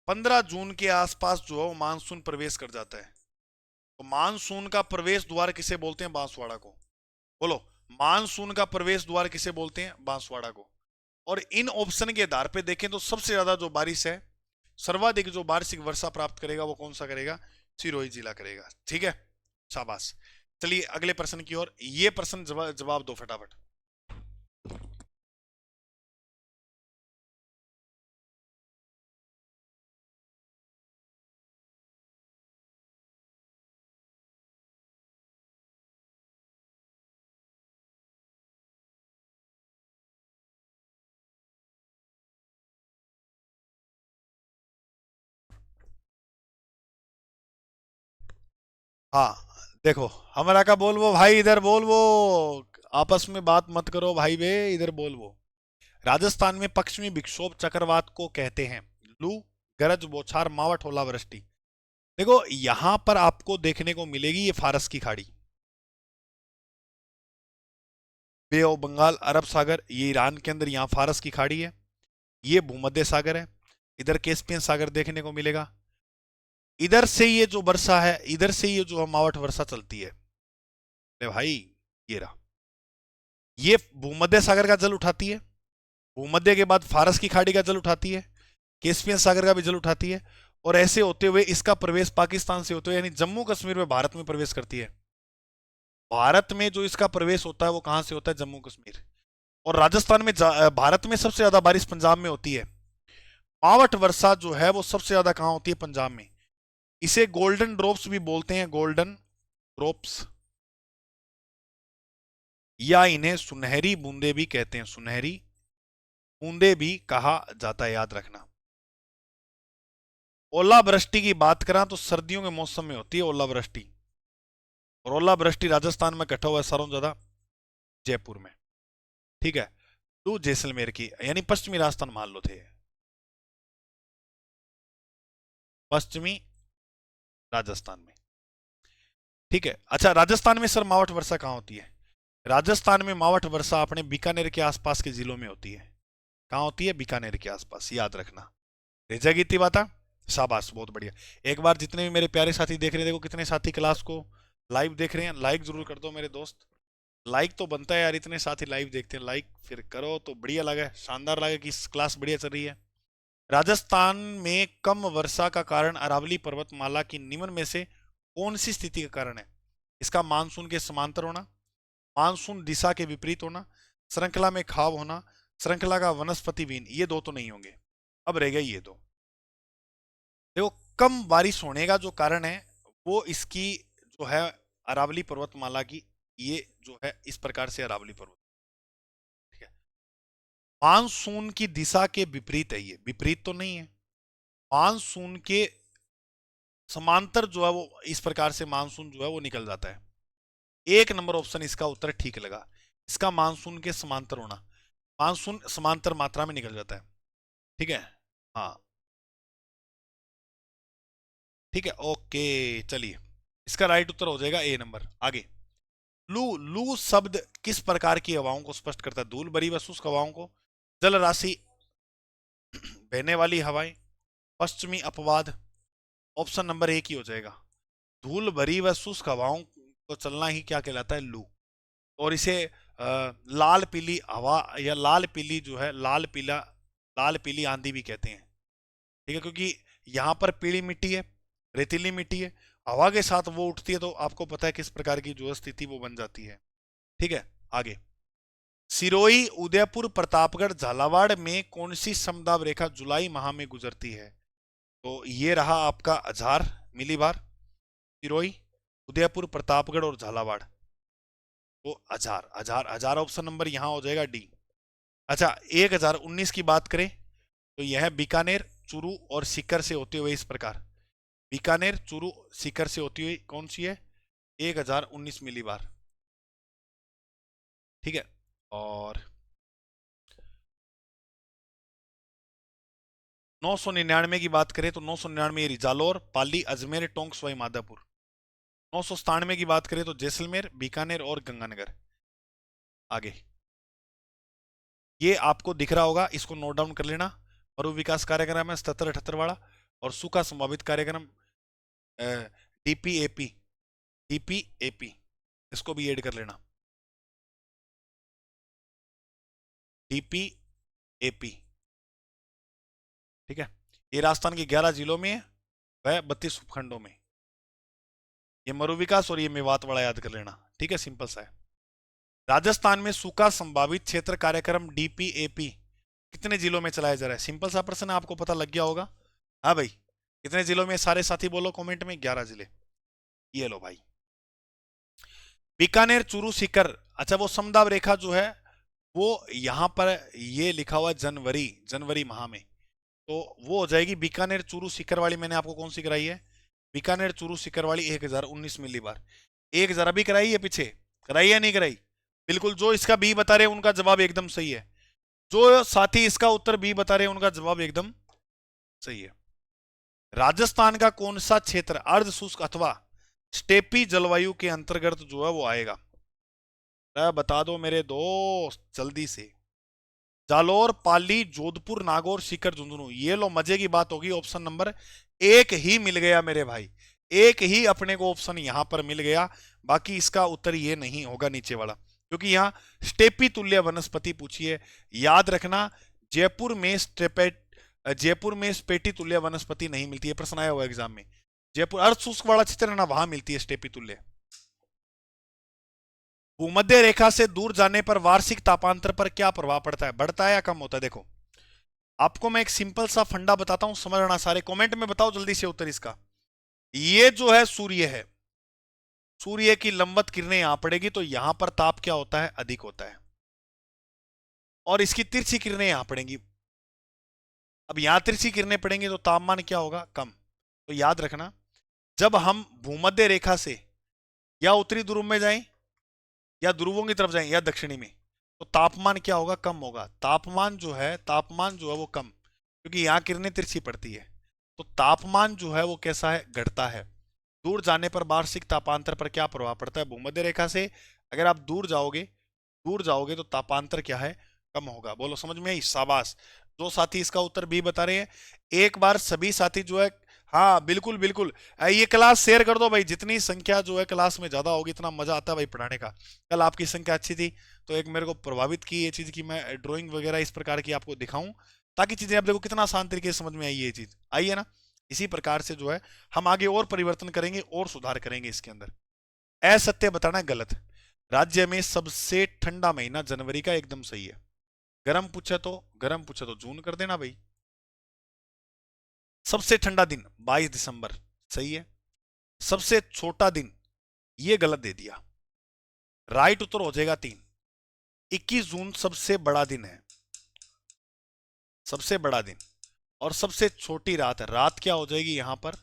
[SPEAKER 1] 15 जून के आसपास जो है वो मानसून प्रवेश कर जाता है। तो मानसून का प्रवेश द्वार किसे बोलते हैं? बांसवाड़ा को। बोलो, मानसून का प्रवेश द्वार किसे बोलते हैं? बांसवाड़ा को। और इन ऑप्शन के आधार पे देखें तो सबसे ज्यादा जो बारिश है, सर्वाधिक जो वार्षिक वर्षा प्राप्त करेगा वो कौन सा करेगा? सिरोही जिला करेगा। ठीक है, शाबाश। चलिए अगले प्रश्न की ओर। ये प्रश्न जवाब दो फटाफट। हाँ, देखो हमारा का बोल वो भाई, इधर बोल वो, आपस में बात मत करो भाई बे, इधर बोल वो। राजस्थान में पश्चिमी विक्षोभ चक्रवात को कहते हैं लू, गरज, बौछार, मावठ, ओलावृष्टि। देखो यहां पर आपको देखने को मिलेगी ये फारस की खाड़ी, बे ऑफ बंगाल, अरब सागर, ये ईरान के अंदर यहाँ फारस की खाड़ी है, ये भूमध्य सागर है, इधर कैस्पियन सागर देखने को मिलेगा, इधर से ये जो वर्षा है, इधर से ये जो मावठ वर्षा चलती है, अरे भाई ये रहा, ये भूमध्य सागर का जल उठाती है, भूमध्य के बाद फारस की खाड़ी का जल उठाती है, कैस्पियन सागर का भी जल उठाती है, और ऐसे होते हुए इसका प्रवेश पाकिस्तान से होते हुए यानी जम्मू कश्मीर में भारत में प्रवेश करती है। भारत में जो इसका प्रवेश होता है वो कहां से होता है? जम्मू कश्मीर। और राजस्थान में, भारत में सबसे ज्यादा बारिश पंजाब में होती है। मावठ वर्षा जो है वो सबसे ज्यादा कहां होती है? पंजाब में। इसे गोल्डन ड्रॉप्स भी बोलते हैं, गोल्डन ड्रॉप्स, या इन्हें सुनहरी बूंदे भी कहते हैं, सुनहरी बूंदे भी कहा जाता है, याद रखना। ओलावृष्टि की बात करें तो सर्दियों के मौसम में होती है ओलावृष्टि, और ओलावृष्टि राजस्थान में इकट्ठा हुआ है सारों ज्यादा जयपुर में। ठीक है, तो जैसलमेर की यानी पश्चिमी राजस्थान मान लो थे, पश्चिमी राजस्थान में। ठीक है, अच्छा राजस्थान में सर मावठ वर्षा कहां होती है? राजस्थान में मावठ वर्षा अपने बीकानेर के आसपास के जिलों में होती है। कहां होती है? बीकानेर के आसपास, याद रखना। रेजा की बात, शाबाश, बहुत बढ़िया। एक बार जितने भी मेरे प्यारे साथी देख रहे हैं, देखो कितने साथी क्लास को लाइव देख रहे हैं, लाइक जरूर कर दो मेरे दोस्त। लाइक तो बनता है यार, इतने साथी लाइव देखते हैं, लाइक फिर करो तो बढ़िया लगे, शानदार लगे कि क्लास बढ़िया चल रही है। राजस्थान में कम वर्षा का कारण अरावली पर्वतमाला की निम्न में से कौन सी स्थिति का कारण है? इसका मानसून के समांतर होना, मानसून दिशा के विपरीत होना, श्रृंखला में खाव होना, श्रृंखला का वनस्पति विहीन। ये दो तो नहीं होंगे, अब रह गए ये दो। देखो कम बारिश होने का जो कारण है वो इसकी जो है अरावली पर्वतमाला की, ये जो है इस प्रकार से अरावली पर्वत, ठीक है, मानसून की दिशा के विपरीत है, ये विपरीत तो नहीं है, मानसून के समांतर जो है वो इस प्रकार से मानसून जो है वो निकल जाता है। एक नंबर ऑप्शन इसका उत्तर ठीक लगा, इसका मानसून के समांतर होना, मानसून समांतर मात्रा में निकल जाता है। ठीक है, हाँ ठीक है, ओके चलिए, इसका राइट उत्तर हो जाएगा ए नंबर। आगे, लू, लू शब्द किस प्रकार की हवाओं को स्पष्ट करता है? धूल भरी व शुष्क हवाओं को, जल राशि, बहने वाली हवाएं, पश्चिमी अपवाद। ऑप्शन नंबर एक ही हो जाएगा, धूल भरी व शुष्क हवाओं को चलना ही क्या कहलाता है? लू। और इसे लाल पीली हवा या लाल पीली जो है, लाल पीली आंधी भी कहते हैं। ठीक है, क्योंकि यहाँ पर पीली मिट्टी है, रेतीली मिट्टी है, हवा के साथ वो उठती है तो आपको पता है किस प्रकार की जो स्थिति वो बन जाती है। ठीक है, आगे, सिरोही, उदयपुर, प्रतापगढ़, झालावाड़ में कौन सी समदाब रेखा जुलाई माह में गुजरती है? तो ये रहा आपका अझार मिलीबार, सिरोही, उदयपुर, प्रतापगढ़ और झालावाड़। तो अझार, अझार, अझार ऑप्शन नंबर यहां हो जाएगा डी। अच्छा 1019 की बात करें तो यह बीकानेर, चूरू और सीकर से होते हुए इस प्रकार, बीकानेर, चूरू, सीकर से होती हुई कौन सी है? 1019 मिलीबार। ठीक है, और 999 की बात करें तो 999 जालोर, पाली, अजमेर, टोंक, सवाई माधोपुर। 997 की बात करें तो जैसलमेर, बीकानेर और गंगानगर। आगे, ये आपको दिख रहा होगा, इसको नोट डाउन कर लेना। मरु विकास कार्यक्रम है 77-78 वाला, और सूखा संभावित कार्यक्रम डीपीएपी, डीपीएपी, इसको भी ऐड कर लेना, डीपीएपी। ठीक है, ये राजस्थान के 11 जिलों में है, वह 32 उपखंडों में। ये मरु विकास और ये मेवात वाला याद कर लेना। ठीक है, सिंपल सा है। राजस्थान में सूखा संभावित क्षेत्र कार्यक्रम डीपीएपी कितने जिलों में चलाया जा रहा है? सिंपल सा प्रश्न है, आपको पता लग गया होगा। हाँ भाई, कितने जिलों में? सारे साथी बोलो कमेंट में। 11 जिले। ये लो भाई, बीकानेर, चूरू, सीकर। अच्छा वो समदाब रेखा जो है वो यहां पर ये लिखा हुआ जनवरी, जनवरी माह में, तो वो हो जाएगी बीकानेर, चूरू, सीकर वाली। मैंने आपको कौन सी कराई है? बीकानेर, चूरू, सीकर वाली 1019 मिली बार। एक जरा भी कराई है पीछे? कराई या नहीं कराई? बिल्कुल, जो इसका बी बता रहे हैं उनका जवाब एकदम सही है, जो साथी इसका उत्तर बी बता रहे हैं उनका जवाब एकदम सही है। राजस्थान का कौन सा क्षेत्र अर्ध शुष्क अथवा स्टेपी जलवायु के अंतर्गत जो है वो आएगा? बता दो मेरे दोस्त जल्दी से, जालोर, पाली, जोधपुर, नागौर, सीकर, झुंझुनू। ये लो मजे की बात होगी, ऑप्शन नंबर एक ही मिल गया मेरे भाई, एक ही अपने को ऑप्शन यहां पर मिल गया। बाकी इसका उत्तर ये नहीं होगा नीचे वाला, क्योंकि यहाँ स्टेपी तुल्य वनस्पति पूछी है। याद रखना, जयपुर में जयपुर में स्पेटी तुल्य वनस्पति नहीं मिलती है, प्रश्न आया हुआ एग्जाम में। जयपुर अर्ध शुष्क वाला क्षेत्र है ना, वहां मिलती है स्टेपी तुल्य। भूमध्य रेखा से दूर जाने पर वार्षिक तापांतर पर क्या प्रभाव पड़ता है, बढ़ता है या कम होता है? देखो आपको मैं एक सिंपल सा फंडा बताता हूं, समझना। सारे कमेंट में बताओ जल्दी से उत्तर इसका। ये जो है सूर्य है, सूर्य की लंबवत किरणें यहां पड़ेगी तो यहां पर ताप क्या होता है, अधिक होता है, और इसकी तिरछी किरणें यहां पड़ेंगी। अब यहां तिरछी किरणें पड़ेंगी तो तापमान क्या होगा, कम। तो याद रखना, जब हम भूमध्य रेखा से या उत्तरी ध्रुव में जाएं या ध्रुवों की तरफ जाएं या दक्षिणी में, तो तापमान क्या होगा, कम होगा। तापमान जो है वो कम, क्योंकि यहां किरणें तिरछी पड़ती है। तो तापमान जो है वो कैसा है, घटता है। दूर जाने पर वार्षिक तापांतर पर क्या प्रभाव पड़ता है, भूमध्य रेखा से अगर आप दूर जाओगे तो तापांतर क्या है, कम होगा। बोलो समझ में आई, शाबाश। दो साथी इसका उत्तर भी बता रहे हैं। एक बार सभी साथी जो है, हाँ बिल्कुल बिल्कुल, ये क्लास शेयर कर दो भाई, जितनी संख्या जो है क्लास में ज्यादा होगी इतना मजा आता है भाई पढ़ाने का। कल आपकी संख्या अच्छी थी तो एक मेरे को प्रभावित की ये चीज की मैं ड्राइंग वगैरह इस प्रकार की आपको दिखाऊं, ताकि चीजें आप देखो कितना आसान तरीके से समझ में आई, ये चीज आई है ना। इसी प्रकार से जो है हम आगे और परिवर्तन करेंगे और सुधार करेंगे इसके अंदर। असत्य बताना गलत। राज्य में सबसे ठंडा महीना जनवरी का, एकदम सही है। गर्म पूछा तो जून कर देना भाई। सबसे ठंडा दिन 22 दिसंबर, सही है। सबसे छोटा दिन, ये गलत दे दिया, राइट उत्तर हो जाएगा 3। 21 जून सबसे बड़ा दिन है, सबसे बड़ा दिन। और सबसे छोटी रात है, रात क्या हो जाएगी यहां पर,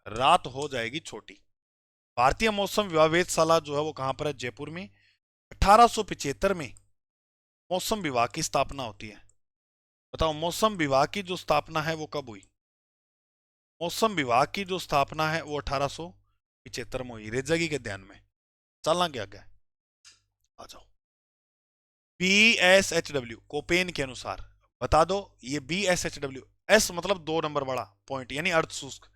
[SPEAKER 1] रात हो जाएगी छोटी। भारतीय मौसम विभाग वेधशाला जो है वो कहां पर है, जयपुर में। 1875 में मौसम विभाग की स्थापना होती है। बताओ मौसम विभाग की जो स्थापना है वो कब हुई? मौसम विभाग की जो स्थापना है वो 1875 में हुई, रेजागी के ध्यान में। चलना क्या क्या, आ जाओ। BSHW कोपेन के अनुसार बता दो, ये BSHW, एस मतलब 2 नंबर वाला पॉइंट यानी अर्ध शुष्क।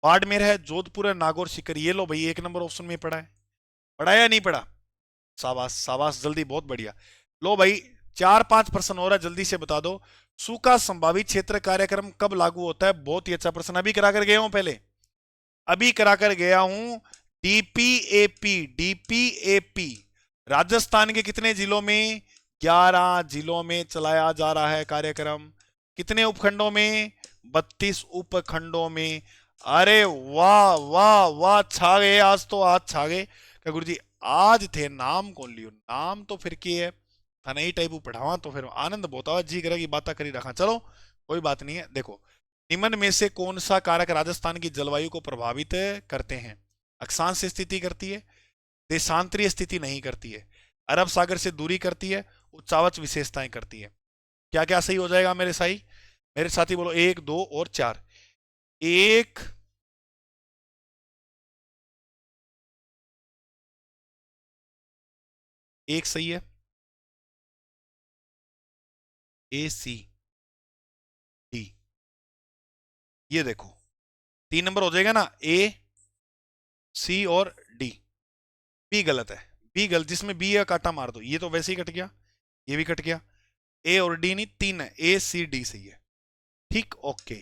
[SPEAKER 1] बाड़मेर है, जोधपुर है, नागौर, सीकर। ये लो भाई 1 नंबर ऑप्शन में पड़ा है, पढ़ा या नहीं पढ़ा? शाबाश शाबाश, जल्दी, बहुत बढ़िया। लो भाई 4-5 प्रश्न हो रहा है, जल्दी से बता दो। सूखा संभावित क्षेत्र कार्यक्रम कब लागू होता है? बहुत ही अच्छा प्रश्न, अभी करा कर गया हूं, पहले अभी करा कर गया हूं। डीपीएपी राजस्थान के कितने जिलों में? 11 जिलों में चलाया जा रहा है कार्यक्रम। कितने उपखंडों में? 32 उपखंडों में। अरे वाह वाह वाह, छा गए आज तो, आज छा गए। क्या गुरु जी आज थे, नाम कौन लियो, नाम तो फिर की है था नहीं टाइप पढ़ावा तो फिर आनंद बहुत आवा, जी करेगी बात करी रखा। चलो कोई बात नहीं है। देखो निम्न में से कौन सा कारक राजस्थान की जलवायु को प्रभावित करते हैं? अक्षांश स्थिति करती है, देशांतरीय स्थिति नहीं करती है, अरब सागर से दूरी करती है, उच्चावच विशेषताएं करती है। क्या क्या सही हो जाएगा मेरे साई, मेरे साथी बोलो 1, 2 और 4। 1, एक सही है, ACD। ये देखो 3 नंबर हो जाएगा ना, AC और D। बी गलत है, बी गलत, जिसमें बी है काटा मार दो, ये तो वैसे ही कट गया, ये भी कट गया। ए और डी नहीं, 3 है, ACD सही है। ठीक, ओके।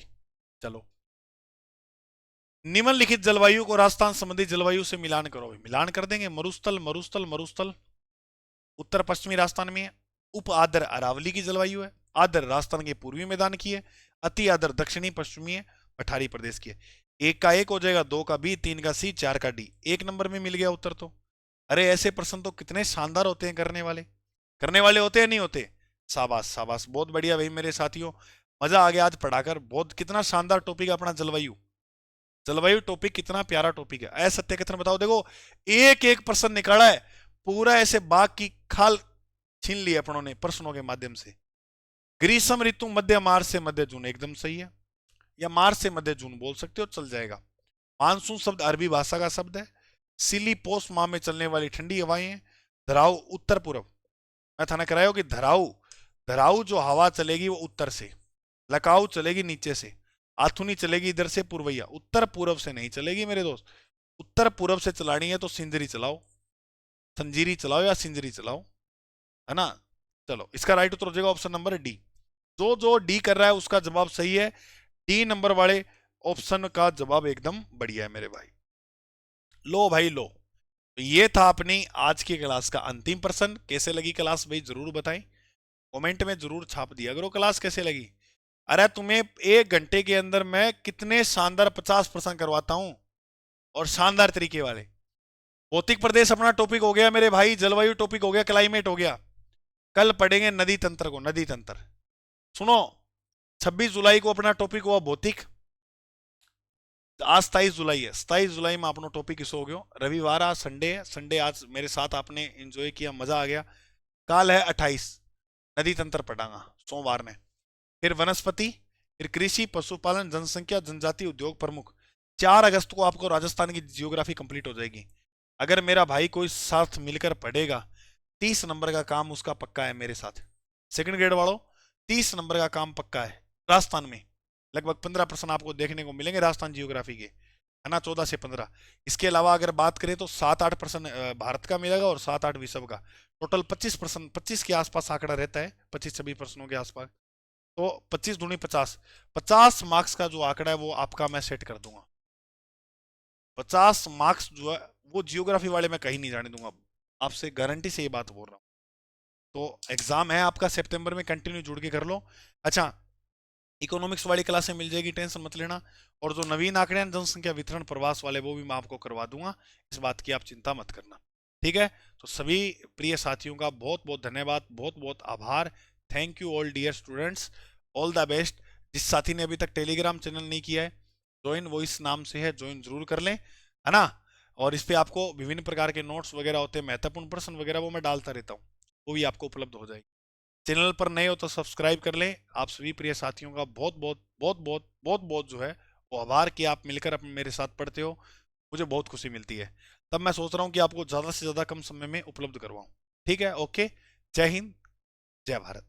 [SPEAKER 1] चलो निम्नलिखित जलवायु को राजस्थान संबंधी जलवायु से मिलान करो। मिलान कर देंगे। मरुस्थल मरुस्थल मरुस्थल उत्तर पश्चिमी राजस्थान में है। उप आदर अरावली की जलवायु है। आदर राजस्थान के पूर्वी मैदान की है। अति आदर दक्षिणी पश्चिमी है, पठारी प्रदेश की है। 1 का 1 हो जाएगा, 2 का B, 3 का C, 4 का D। 1 नंबर में मिल गया उत्तर तो। अरे ऐसे प्रश्न तो कितने शानदार होते हैं, करने वाले होते हैं नहीं होते। शाबाश शाबाश, बहुत बढ़िया भाई मेरे साथियों, मजा आ गया आज पढ़ाकर। बहुत कितना शानदार टॉपिक अपना जलवायु, जलवायु टॉपिक कितना प्यारा टॉपिक है। असत्य कथन बताओ। देखो एक एक प्रश्न निकाला है, पूरा ऐसे बाग की खाल छीन ली अपनों ने प्रश्नों के माध्यम से। ग्रीष्म ऋतु मध्य मार्च से मध्य जून, एकदम सही है, या मार्च से मध्य जून बोल सकते हो, चल जाएगा। मानसून शब्द अरबी भाषा का शब्द है। सिली पोष माह में चलने वाली ठंडी हवाएं हैं। धराऊ उत्तर पूर्व, मैं थाना करायो कि धराऊ, धराऊ जो हवा चलेगी वो उत्तर से, लकाऊ चलेगी नीचे से, आथुनी चलेगी इधर से पूर्वैया, उत्तर पूर्व से नहीं चलेगी मेरे दोस्त। उत्तर पूर्व से चलानी है तो सिंजरी चलाओ, संजीरी चलाओ या सिंजरी चलाओ, है ना। चलो इसका राइट उत्तर हो जाएगा ऑप्शन नंबर डी। जो जो डी कर रहा है उसका जवाब सही है। डी नंबर वाले ऑप्शन का जवाब एकदम बढ़िया है मेरे भाई। लो भाई लो, तो ये था अपनी आज की क्लास का अंतिम प्रश्न। कैसे लगी क्लास भाई जरूर बताएं, कमेंट में जरूर छाप दिया करो क्लास कैसे लगी। अरे तुम्हें 1 घंटे के अंदर मैं कितने शानदार 50 प्रश्न करवाता हूं, और शानदार तरीके वाले। भौतिक प्रदेश अपना टॉपिक हो गया मेरे भाई, जलवायु टॉपिक हो गया, क्लाइमेट हो गया। कल पढ़ेंगे नदी तंत्र को, नदी तंत्र। सुनो, 26 जुलाई को अपना टॉपिक हुआ भौतिक, आज 27 जुलाई है, 27 जुलाई में अपना टॉपिक इस हो गया। रविवार आज संडे है, संडे आज मेरे साथ आपने एंजॉय किया, मजा आ गया। कल है 28, नदी तंत्र पढ़ांगा सोमवार ने। फिर वनस्पति, फिर कृषि, पशुपालन, जनसंख्या, जनजाति, उद्योग प्रमुख। 4 अगस्त को आपको राजस्थान की जियोग्राफी कंप्लीट हो जाएगी। अगर मेरा भाई कोई साथ मिलकर पढ़ेगा, 30 नंबर का काम उसका पक्का है मेरे साथ। सेकंड ग्रेड वालों, 30 नंबर का काम पक्का है। राजस्थान में लगभग 15 प्रश्न आपको देखने को मिलेंगे राजस्थान जियोग्राफी के, है ना, 14 से 15। इसके अलावा अगर बात करें तो 7-8 प्रश्न भारत का मिलेगा और 7-8 विश्व का। टोटल 25 प्रश्न, 25 के आसपास आंकड़ा रहता है, 25-26 प्रश्नों के आसपास। तो 25 दूनी 50, 50 मार्क्स का जो आंकड़ा है वो आपका मैं सेट कर दूंगा। 50 मार्क्स जो है वो जियोग्राफी वाले मैं कहीं नहीं जाने दूंगा, आपसे गारंटी से ये बात बोल रहा हूँ। तो एग्जाम है आपका सितंबर में, कंटिन्यू जुड़ के कर लो। अच्छा, इकोनॉमिक्स वाली क्लासें मिल जाएगी, टेंशन मत लेना। और जो नवीन आंकड़े हैं जनसंख्या वितरण प्रवास वाले वो भी मैं आपको करवा दूंगा, इस बात की आप चिंता मत करना, ठीक है। तो सभी प्रिय साथियों का बहुत बहुत धन्यवाद, बहुत बहुत आभार। Thank you all dear students, all the best. जिस साथी ने अभी तक टेलीग्राम चैनल नहीं किया है, ज्वाइन वॉइस नाम से है, ज्वाइन जरूर कर लें, है ना। और इस पे आपको विभिन्न प्रकार के नोट्स वगैरह होते हैं, महत्वपूर्ण प्रश्न वगैरह वो मैं डालता रहता हूँ, वो भी आपको उपलब्ध हो जाएगी। चैनल पर नए हो तो सब्सक्राइब कर लें। आप सभी प्रिय साथियों का बहुत बहुत बहुत बहुत बहुत बहुत जो है वो आभार कि आप मिलकर अपने मेरे साथ पढ़ते हो, मुझे बहुत खुशी मिलती है। तब मैं सोच रहा हूँ कि आपको ज़्यादा से ज़्यादा कम समय में उपलब्ध करवाऊँ, ठीक है। ओके, जय हिंद, जय भारत।